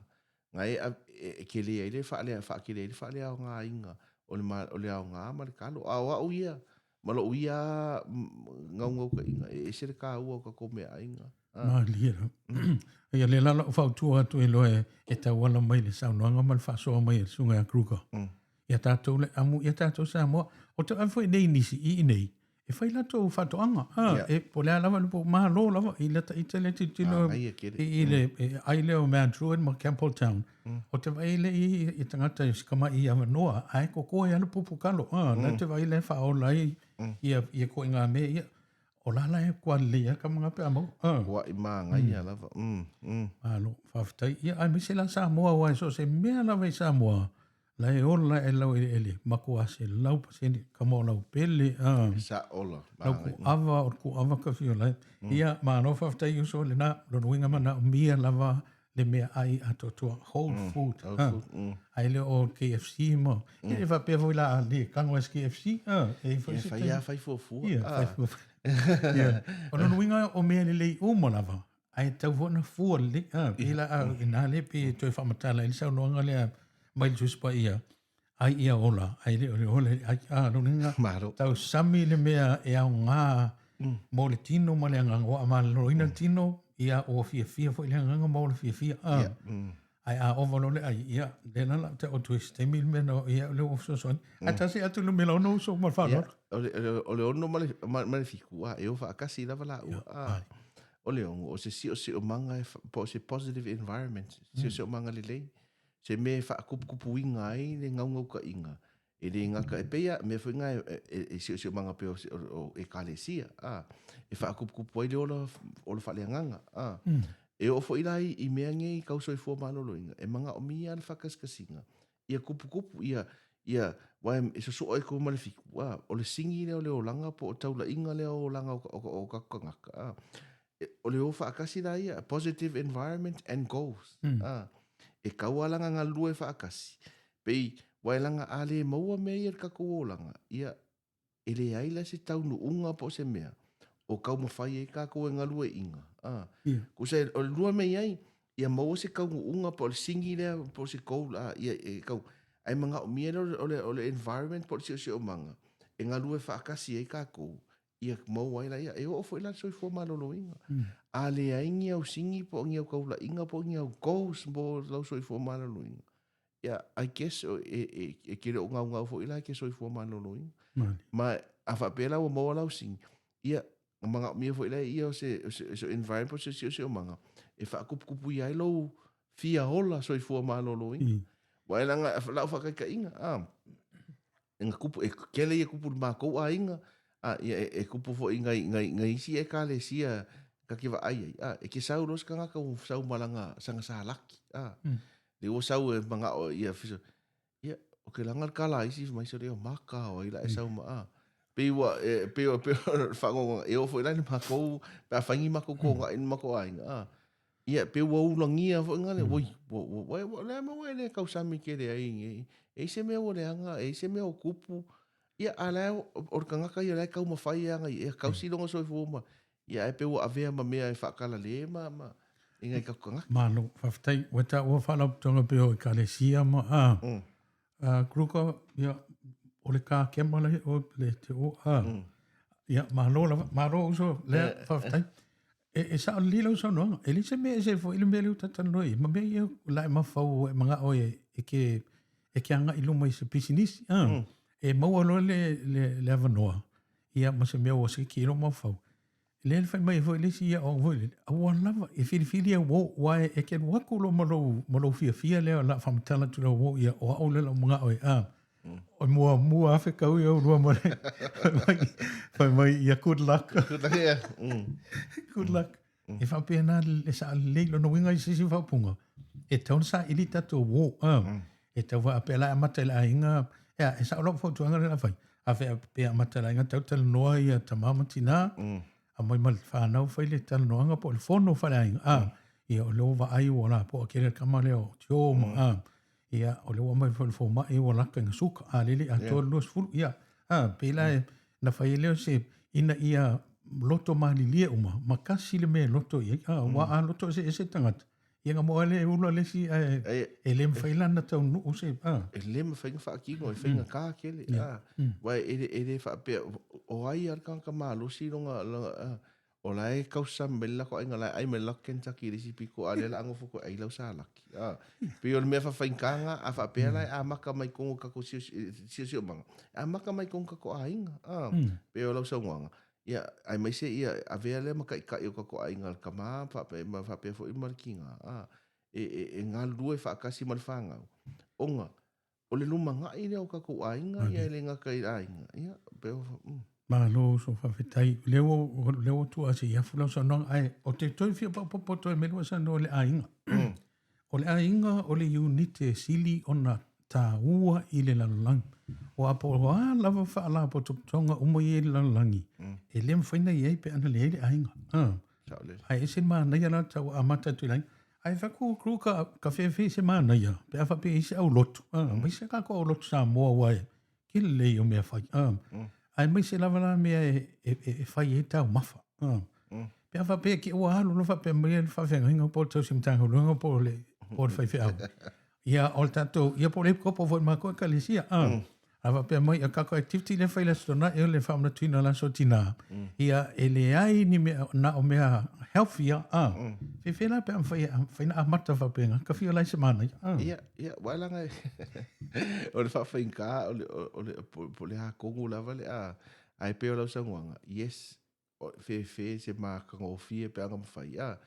Ngai e kele ai le whakele ai le whale au ngā inga. O le au ngā ma le kalo. Au ia. Malo uia ngau ka inga. E sere ka ua ka kome a inga. Ma lira. Ia le lala o whautua atu e loe e tau wala mai le sau noanga ma le whasoa mai e sunga a kruka. Ia tātou le amu, ia tātou sa moa. O te awhoi nei nisi i nei. E whai lato whatoanga. E po lea lava lupo maa lo lava. I lata i te le titino. I le aile o Mount Druitt ma Campbelltown. O te wai le i tangata i skama i Awanoa. Ai ko koe anu pupu kalo. Na te wai le whaola i ko inga me ia. O lala e kua lea ka mga pe amau. Kua i maa ngai a lava. Alo, whawhitai. Ia, ai misi la Samoa wai so se mea lava i Samoa. La e ola e lau ele. Makua se lau paseni. Kamo lau pele. Sa ola. Lau ku awa o ku awa ka fio lai. Ia, maa no whawhitai uso le na. Rono winga mana o mia lava le mea ai ato tua. Whole food. Ai le o KFC mo. Ia e whapea voi la le kangwa KFC. E whaia whai fofua. Ia, whai fofua. O no winga o mea le lei o lava. Ai tau vona fua le. Ila a ina le pe toi whamatala. Ili sau noanga le mai tuspa ia. Ai ia ola. Ai le ole. Ai no ninga. Tau sami le mea e au ngā. Mo le tino ma le angango. A ma le roina tino. Ia o fia fo ile anganga mo le fia. Ai a ovalo le ai ia. Le nala te o twist. Te mil mena ia le o soson. Atasi atu le mela ono so mal whanor. Ole ono male fiku e o whaakasi lava la ua. Ole ongo, o se si o manga po se positive environment. Si o manga le lei. Se me whaakupukupu inga ai le ngaungau ka inga. E le ngaka e peia, me whinga e si o manga pe o e kalesia. E whaakupukupu ai le ola whalea nganga. E o fo ilai i mea ngei kausoi fua manolo inga. E manga o mia le whakaskasinga. Ia kupukupu, ia wai e so e ko malefiku o le singi le o langa po o taula inga le o langa o kakangaka o le o whaakasi la ia positive environment and goals e kaualanga ngā lue whaakasi pei wai langa ale maua mea ia kako o langa ia ele aila se taunu unga po se mea o kau mawhai e kako e ngā lue inga ko se o lua mea ia maua se kau unga po le singi le po se kou ia e kau ai manga o mia ole environment po si o manga e nga lue whaakasi e kako ia mau ai la ia e o fo ila soi fo malolo inga a le aingi au singi po ngi au kaula inga po ngi au goals po lau soi fo malolo inga ia I guess e kere o ngau fo ila ke soi fo malolo inga ma a fa pela o mo lau singi ia manga o mia fo ila ia o se environment po si o manga e whaakupukupu ia lo fia hola soi fo malolo inga wai langa lau whakaika inga nga kupu e kele ia kupu mako a inga e kupu fo inga isi e kale sia ka kiwa ai e ke sau ros ka ngaka sau malanga sanga sa laki le o sau e manga o ia fiso o ke langa kala isi mai so reo maka o ila e sau maa. Pe whangonga e ofo ilai ni mako, pe a whangi mako ko nga in mako ainga. Ia pe wa ulangia fo ngale, woi, le ma wai le kausami ke le ai, e se mea o le anga, e se mea o kupu, ia ala o kangaka ia lai kau mawhai anga, ia kausi longa soi fuma, ia e pe wa avea ma mea e whakala le ingai kau kangaka. Malo, whaftai, weta ua whalap tonga peo i kalesia ma, kruka, ia, o le kā kemala o le te o, ia, malo uso, le whaftai, e sa o lila uso noanga, e li se mea e se fo ili mea liu tatanoi, ma mea ia lai mawhau e mga oe e ke anga iluma i se pisinisi, e maua loa le avanoa, ia ma se mea o se ki ilo mawhau. Le fai mai foi lesi ia o foi a wa lava e fili wo wa e ke waku lo malo fia le la fam tala tu lo wo ia o le lo mga o mo afe ka o ro mo fai mai ia good luck good luck e fa pena le sa le lo no winga si fa punga e ton sa ilita to wo e te va apela matela inga e sa lo fo tu anga la fai afe pe matela inga total no ia tamama tina a mai mal whanau whai le tala noanga po le whono whaleainga. Ia o leo wa ai o la po a kere kama leo tio ma. Ia o leo mai whai whau mai o laka inga suka. Lili a toa luas fulu. Ia. Pela e na whai leo se ina ia loto mahali lia uma. Ma kasi le me loto ia. Wa a loto se e se tangata. Ia nga moa le ula le si e le mwhai lana tau nuu se. E le mwhai nga whaakingo e whai nga kā kele. Wai e le whaapea o ai arkanka maa losi longa o lai kausa me lako ai nga lai ai me lako Kentucky resi piko a lela ango fuko ai lau sa laki. Pe o le mea whawhainkaanga a whaapea lai a maka mai kongo kako sio manga. A maka mai kongo kako a inga. Pe o lau sa nguanga. Ia, ai mai se ia a vea le maka i kai o kako a inga ka maa whaapea fo i marikinga. E ngā lua e whaakasi malwhangau. Onga, o le luma ngai leo kako a inga ia le ngaka i a inga. Ia, pe o Malo so whawhetai. Leo tu a se ia fulau sa nong ai. O te toi fia papopo toi melua sa no le a inga. O le a inga o le unite sili o na tā ua i le lalalangi. O apo a lava whaala po tonga umo i le lalalangi. E le mwhaina i ei pe ana le a inga. Ai ese maa naia la tau a mata tu lai. Ai whaku kruka ka whewhi se maa naia. Pe a whape i se au lotu. Mai se kako au lotu sa mua wai. Kile lei o mea whai. Ai mai se lava la mea e whai e tau mafa. Pe a whape ki ua halu lo whape mai e whawhenga hinga po tau simtanga lunga po le whai whiau. Ia o tatou, ia po le kopo voi mako e kalisia. A whape mai a kako activity le whai la stona e le whaamna tuina la so tina. Ia e le ai ni mea na o mea healthier. Whiwhela pe am whaina a mata whapenga. Ka whio lai se mana. Ia, wailanga o le whawhainka o le po le hakongu lava le ai peo lau sanguanga. Yes, whe se mākanga o fie pe anga mawhai.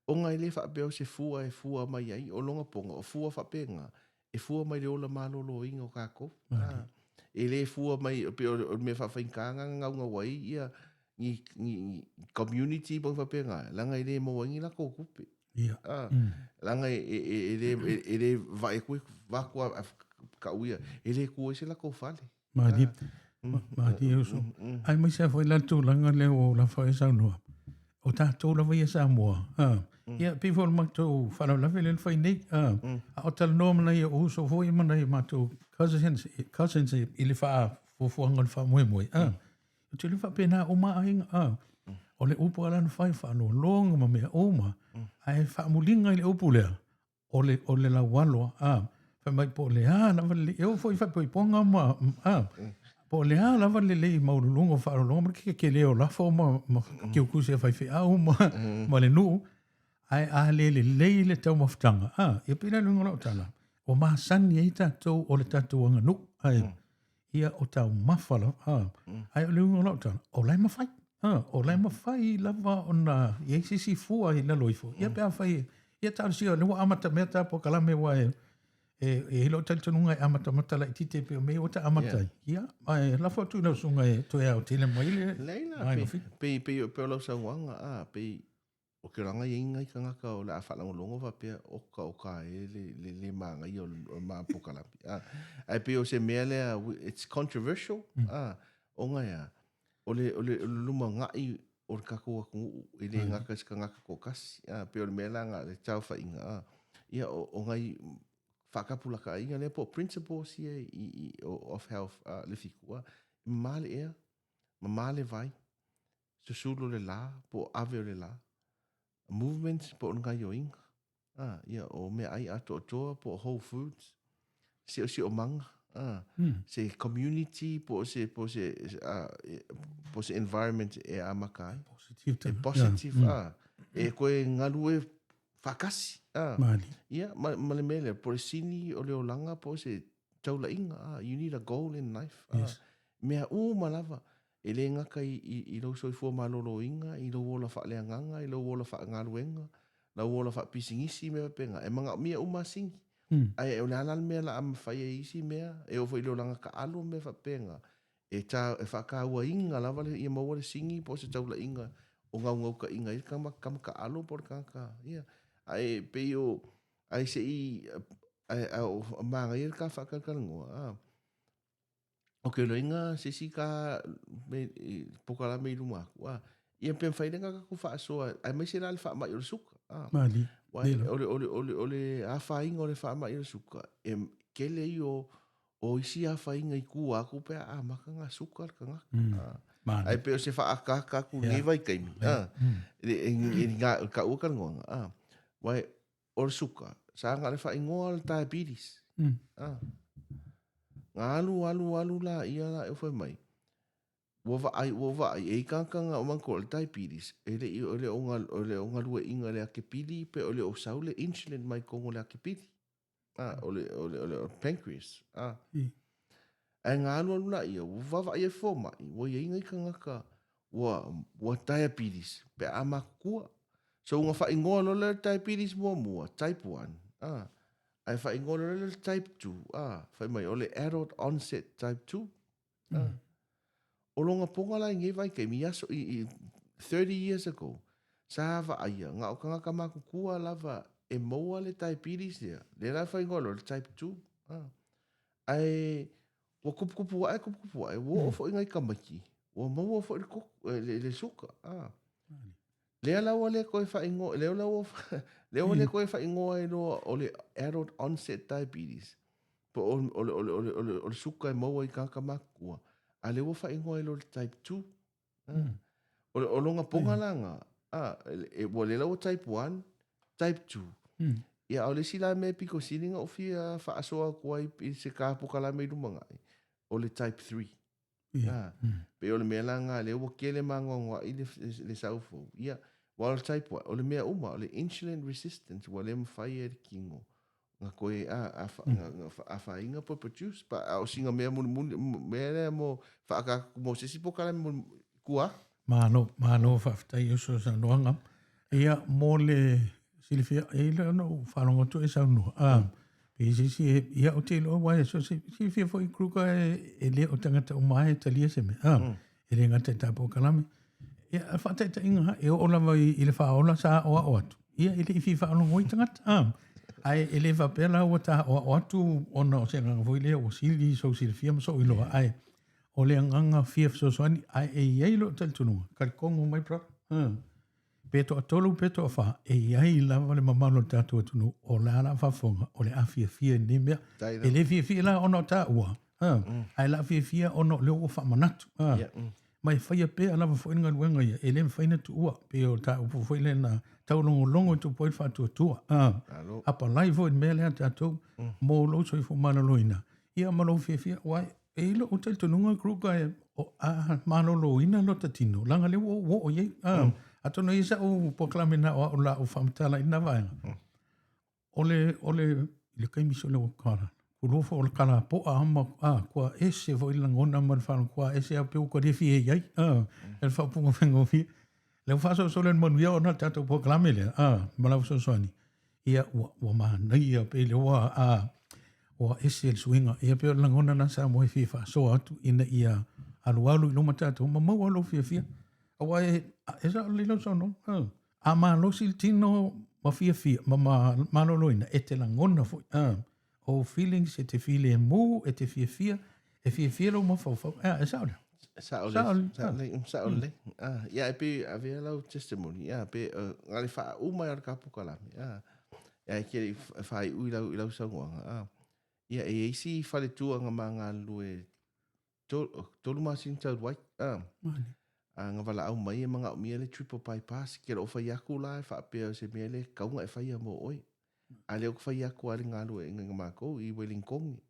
O ngai le whapeo se fua e fua mai ai o longa ponga o fua whapenga. E fua mai le ola malolo inga o kako. E le fua mai o me whawhainka ngaunga wai ia ni community po whapenga. Langa i le mawangi la kōkupe. Langa e le vai koe wakua ka uia. E le kua se la ko fale. Mahdi e uso. Ai mai se foi la tu langa le o la foi sa noa. O tātou la vai sa moa. Ia people mātou whanau la vele whai nei. A o tala noa mana i o uso foi mana i mātou cousins i le wha fufuanga le wha moe moe. O te le wha pena o maa inga. O le upu alana whai whanau longa ma mea oma. Ai wha mulinga i le upu lea. O le la walo. Whai mai po le na wale e o foi whai po i ponga ma. Po le na wale le i maurulunga wha longa ma ke leo la fo ma ki o kuse whai whi au ma le nuu. Ai a le tau maftanga. Ia pina lunga lau tala. O maa sani e tātou o le tātou anga nuk. Ia o tau mawhala. Ai o lunga lau tala. O lai mawhai. O lai mawhai lava o na i sisi fua i lalo i fua. Ia pia whai. Ia tāu sio. Lewa amata mea tā po kalame wa e hilo taltununga e amata matala i tite pio me o ta amata. Ia. Ai lafo tu lau sunga e toi au tele mo ile. Leila. Pe o lau sa wanga. Pe o ke ranga i inga i ka ngaka o le a whalangolongo wa pia o ka e le maanga i o maa pokalapi. Ai pe o se mea lea, it's controversial. O ngai a, o le luma ngai o le kako aku i le ngaka ska ngaka ko kasi. Pe o le mea langa le tau wha inga. Ia o ngai whakapula ka inga le po principles ia of health le fikua. Male ea, male vai, susulu le la, po ave o le la. Movements po ngai o inga. Ia o mea ai ato toa po Whole Foods. Si o manga. Se community po se environment e amakai. Positive. E koe ngalu e whakasi. Ia, male mele, po le sini o leo langa po se taula inga. You need a goal in life. Mea malava. E le ngaka i lo soifua malolo inga, i lo wola wha leanganga, i lo wola wha ngaruenga, la wola wha pisingisi mea penga. E manga mea umasingi. Ai e uleana mea la ama whai e isi mea, e ofo i lo langa ka alo mea wha penga. E whaka ua inga lava le ia maua le singi po se taula inga o ngau ka inga i kama ka alo por kaka. Ai pe o, ai se i, ai manga i ka whakakalangua. O ke loinga se si ka pokala me iluma aku. Ia pen whairenga ka ku whaasoa. Ai mai se la le wha mai o suka. Mali. Ole a whainga o le wha mai o suka. E kele i o isi a whainga i ku aku pe a maka ngā suka ka ngā. Ai pe o se wha a kaka ku ngewa i kaimi. E ngā ka uka ngonga. Wai o le suka. Sa ngā le whaingoa le diabetes. Alu la ia la e foi mai. Wo vai e kankanga o manko le diabetes. Ele onga lue inga le ake pili pe ole o saule insulin mai kongo le ake pili. Ole pancreas. Ai alu la ia wo vai e fo mai. Wo ia inga i kangaka wo diabetes pe amakua. So nga fa ingoa lo le diabetes mua type 1. Ai fa ingolo le type 2. Fa mai ole adult onset type 2. O longa ponga la nge vai ke mi aso i 30 years ago. Sa va aia nga o kanga kama kua lava e moa le diabetes dia. Le la fa ingolo le type 2. Ai wo kupu ai wo fo inga kamaki. Wo moa fo le suka. Le la wale ko fa ingo le wale ko fa ingo e no ole adult onset diabetes po ole suka mo i ka makua ale wo fa ingo e lo type 2 ole longa ponga langa e wale la type 1 type 2 ia ole sila me piko silinga o fia fa asoa ko i se ka pokala me lumanga ole type 3 pe ole me langa le wo kele mangonga i le saufo ia wal type 1 ole mea ole insulin resistance wale mfai e kingo nga koe a whainga po produce pa au singa mea mea mo whaaka mo sesi po kala mo kua Malo whaftai uso sa noanga ia mo le silifia e le no whanonga tu e sa no pe sisi ia o te lo wai so silifia fo i kruka e le o tangata o mai talia se me e le ngata tapo kalame ia whatai ta inga e o lava i le whaola sa o atu. Ia ele i whiwha anu ngoi tangata. Ai ele whapela o ta o atu ona o se nganga fwoi lea o sili so sili whiama so iloa. Ai o le nganga whiaf so soani ai e iei lo tal tunua. Kari kongo mai pra. Peto a tolu peto a wha e iei lava le mamalo tatu atunu o la la whafonga o le a whia ni mea. E le whia la ona o ta ua. Ai la whia ona leo o whamanatu. Mai whaia pe alawa whainga luenga ia, e lem whaina tu ua, pe o ta upu whaile na taulongo longo tu poit whatua tua. Apa lai fo in mea lea tātou, mō lo soi fo mana loina. Ia malo whiawhia, wai, e ilo o tai tununga kruka e, mana loina lo tatino, langa le wo o iei. Atono isa o poklamina o la o whamatala ina vaenga. Ole, ile kaimiso le wakara. Kulofo o le kala po a hama kua ese fo ila ngona man whanu kua ese a peu kua refi e iai. El whapunga whengo fi. Leo whaso so len manu ia o na tato po klame le. Malau so soani. Ia ua maha nei a pe le oa ese el suinga. Ia peu la ngona na sa moe fi whaso atu ina ia alu iloma tato. Ma mau alo fia. Awa e sa lilo so no. A malo sil tino ma fia ma loina e te langona fo o feelings e te file e mu e te fia lo ma fo e saule Saole. Ia pe avea lau testimony. Ia pe ngale fa uma ar kapu kalami. Ia ke fai ui lau sangoanga. Ia e isi fale tua nga manga lue tolu masin tau wai. Nga wala au mai e mga umia le triple bypass. Kera o fai aku la e fa apea se mea le kaunga e fai mo oi. A leo fai aku ale ngā lue nga mako i Wellingkongi.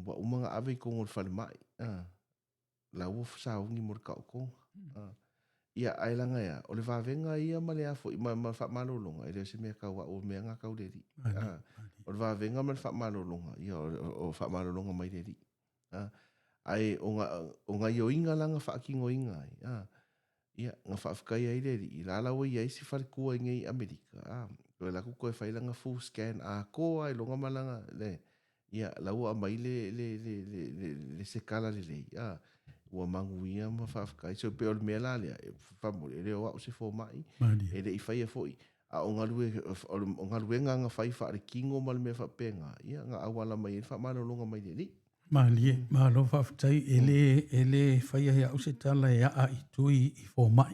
Nga umanga ave kongo le fale mai. La ua saungi mo le kaukong. Ia ailanga ia. O le vavenga ia ma le afo. Ma fa malolonga. Ele se mea kaua o mea ngā kauleri. O le vavenga ma le fa malolonga. Ia o fa malolonga mai leri. Ai o nga ioinga langa fa kingo inga. Ia nga fa afkai ai leri. La lawa ia isi fale kua inga i Amerika. Koe la kuko e failanga full scan. Koa e longa malanga. Ia lawa mai le sekala le. Ua manguia ma whawhkai. So pe o le mea la lea, whamore, reo au se fō mai, e le i whai e fōi. A o ngalue nga whai whaare kingo ma le mea whapenga. Ia, nga awala mai e whamano longa mai le li. Ma lo whawhtai, e le whai e au se tala e a i tui i fō mai.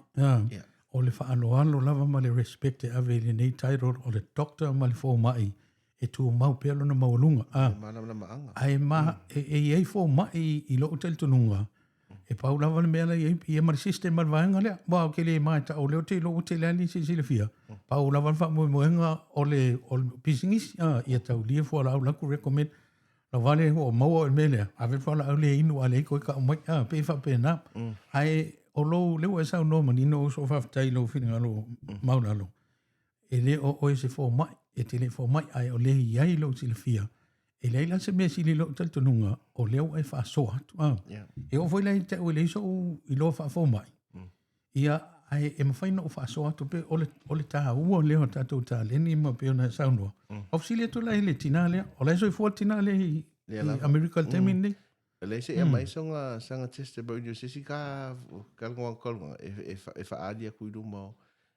O le whaano lava ma le respect e ave le nei tairo o le doctor ma le fō mai. E tu mau pelo na maulunga. Ai ma, e ei fō mai i lo utel tununga. E pau lava le mea lai e mara system al vaenga lea. Wao ke le mai ta o leo te lo te lea ni se le fia. Pau lava le wha moenga o le pisingis. Ia tau lia fua la au laku recommend. La vale o maua o le mea lea. Ave fua la au le inu a le koe ka umai. Pe wha pe na. Ai o lo leo e sao no manino o so whaftai lo whininga lo mauna lo. E le o e se fo mai. E te le fo mai ai o le iai lo te le fia. E leila se mea sili lo tal tununga o leo e wha soa. E o foi lai te o le iso i lo wha fo mai. Ia ai e mawhaina o wha soa tu pe o le taha ua leo tatou ta leni ma pe ona saunua. O sili atu lai le tina lea. O lai so i fua tina le i American Temin le. Le se e mai songa sanga testimony o sisi ka kalunga e wha adia kuidu mao.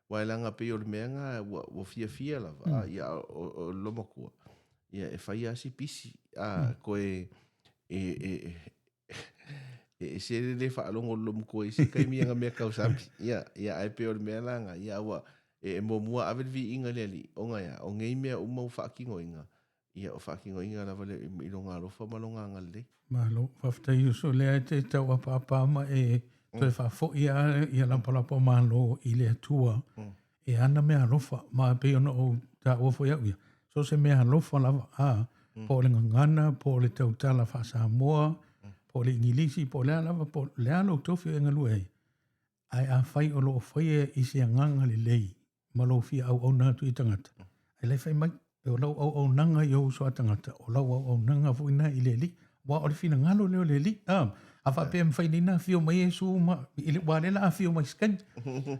Wailanga pe o le meanga o fia lava. Ia o lomakua. Ia e whai asi pisi. Koe e se le whaalongo lomu koe si kai mianga mea kausampi. Ia ai pe o le mea langa. Ia ua e momua avelvi inga leli. Onga ia. O ngei mea umau whaakingo inga. Ia o whaakingo inga lava le ilo ngā lofa malonga ngale. Malo. Whaftai uso lea te tau a pāpāma e toi whafo ia lampalapa malo i lea tua. E ana mea lofa. Ma pe ona o ta ofo iau ia. So se mea lofa lava po le ngana, po le tautala wha Samoa, po le ingilisi, po lea lava, po lea lo tofi e ngalu ei. Ai a whai o lo whai e isi a nganga le lei, ma lo fia au natu i tangata. Ai lei whai mai, e o lau au nanga i au soa tangata, o lau au nanga fuina i le li, wa o le fina ngalo leo le li. A whape am whai nina fio mai e su, i le walela a fio mai skan.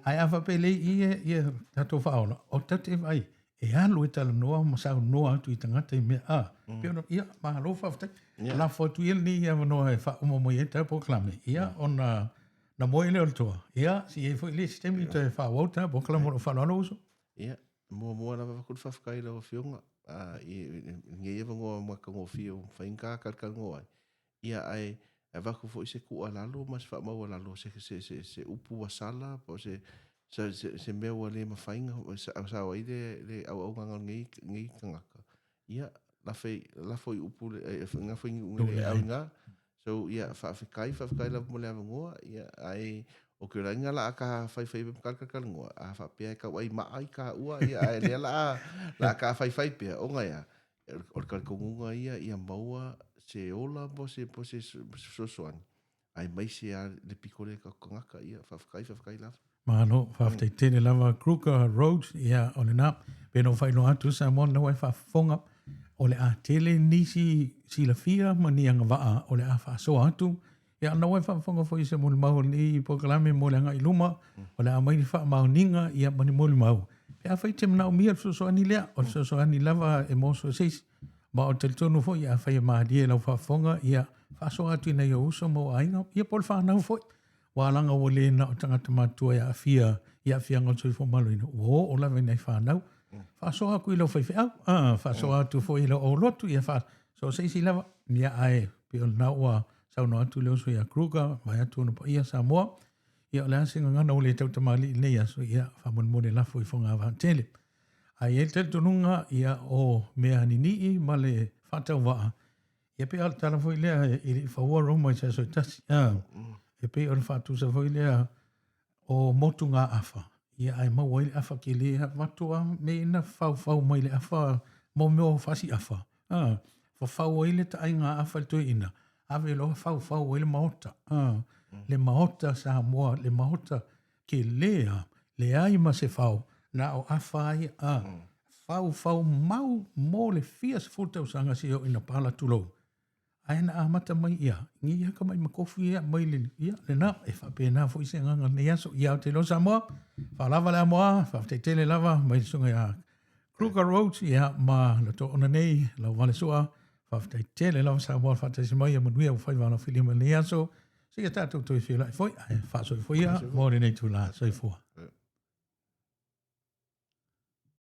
Ai a whape lei i e tato whaola, o tate vai. E alo e tala noa, masau noa atu i tangata i mea Pio ia, maha lo whaftai. La fotu il ni ia wanoa e wha umo moi e tau poklame. Ia, o na moe leo toa. Ia, si e fo ili sistemi te wha wauta, poklame o whanalo uso. Ia, mua na wakul whafkai lau whionga. Nge ewa ngoa maka ngō whio, whainga karka ngoa. Ia ai, e waku fo i se kua lalo, mas wha maua lalo, se upu wa sala, po se mea ua le mawhainga, sa wa i le au nganga ngei kangaka. Ia, la foi upu nga foi ngule au nga. So ia whaafikai la mo le avangoa. Ia ai o ke rainga la ka whai kalka ngoa. A whapea ka wai maai ka ua. Ia ai lea la ka whai pia. O nga ia. O le kalkongunga ia maua se ola po se sosoani. Ai mai se a le pikore ka kongaka ia. Whaafikai la. Mahalo, whaafitai tene lava Kruger Road. Ia o le nā. Peno whai no atu sa mona wai whaafonga. O le a tele nisi sila fia manianga waa o le a whaasoa atu. Ia ana wai whaafonga fo isa muli mau ni pokalame mo le anga i luma. O le a maini wha mau ninga ia mani muli mau. Pe a whai te mnau mia so ani lea. O so ani lava e moso seis. Ma o te tonu fo ia whai maa die lau whaafonga. Ia whaasoa atu ina ia uso mo ainga. Ia pol whanau fo. Wālanga o le na o tangata mātua ia awhia ngā tui whamaloina. O la venei whanau. Whasoa kui lau whaiwhi au. Whasoa atu fo ilo o lotu ia wha. So seisi lava, nia ae, pio na ua sauna atu leo so ia Kruger, mai atu na pa ia Samoa. Ia o le asinga ngana o le tau tamali i leia, so ia whamonmone lafo i whonga whantele. Ai e te tununga ia o mea ninii ma le whatau waa. Ia pe al tala fo i lea i li whaua roma i sa so tasi. E pe o le whatu sa fo i lea o motu ngā awha. Ia ai maua i le awha ki lea matua me ina whau mai le awha mo meo whasi awha. Whau i le ta ai ngā awha le tui ina. Awe lo whau i le maota. Le maota sa moa, le maota ki lea, le ai ma se whau. Na o awha ai whau mau mo le fia se fultau sanga si o ina pala tulou. Ai na amata mai ia. Ngi ia ka mai makofi ia mai le ia. Le na e whape na fo ise nganga ne aso ia o te lo Samoa. Whalava le amoa, whafte tele lava, mai sunga ia Kruger Road ia ma la to ona nei, la wale sua, whafte tele lava Samoa, whafte se mai a manuia o whaiwana whilima ne aso. Siga tātou toi whila i foi, ai whaso i foi ia, mōre nei tu la, so i fua.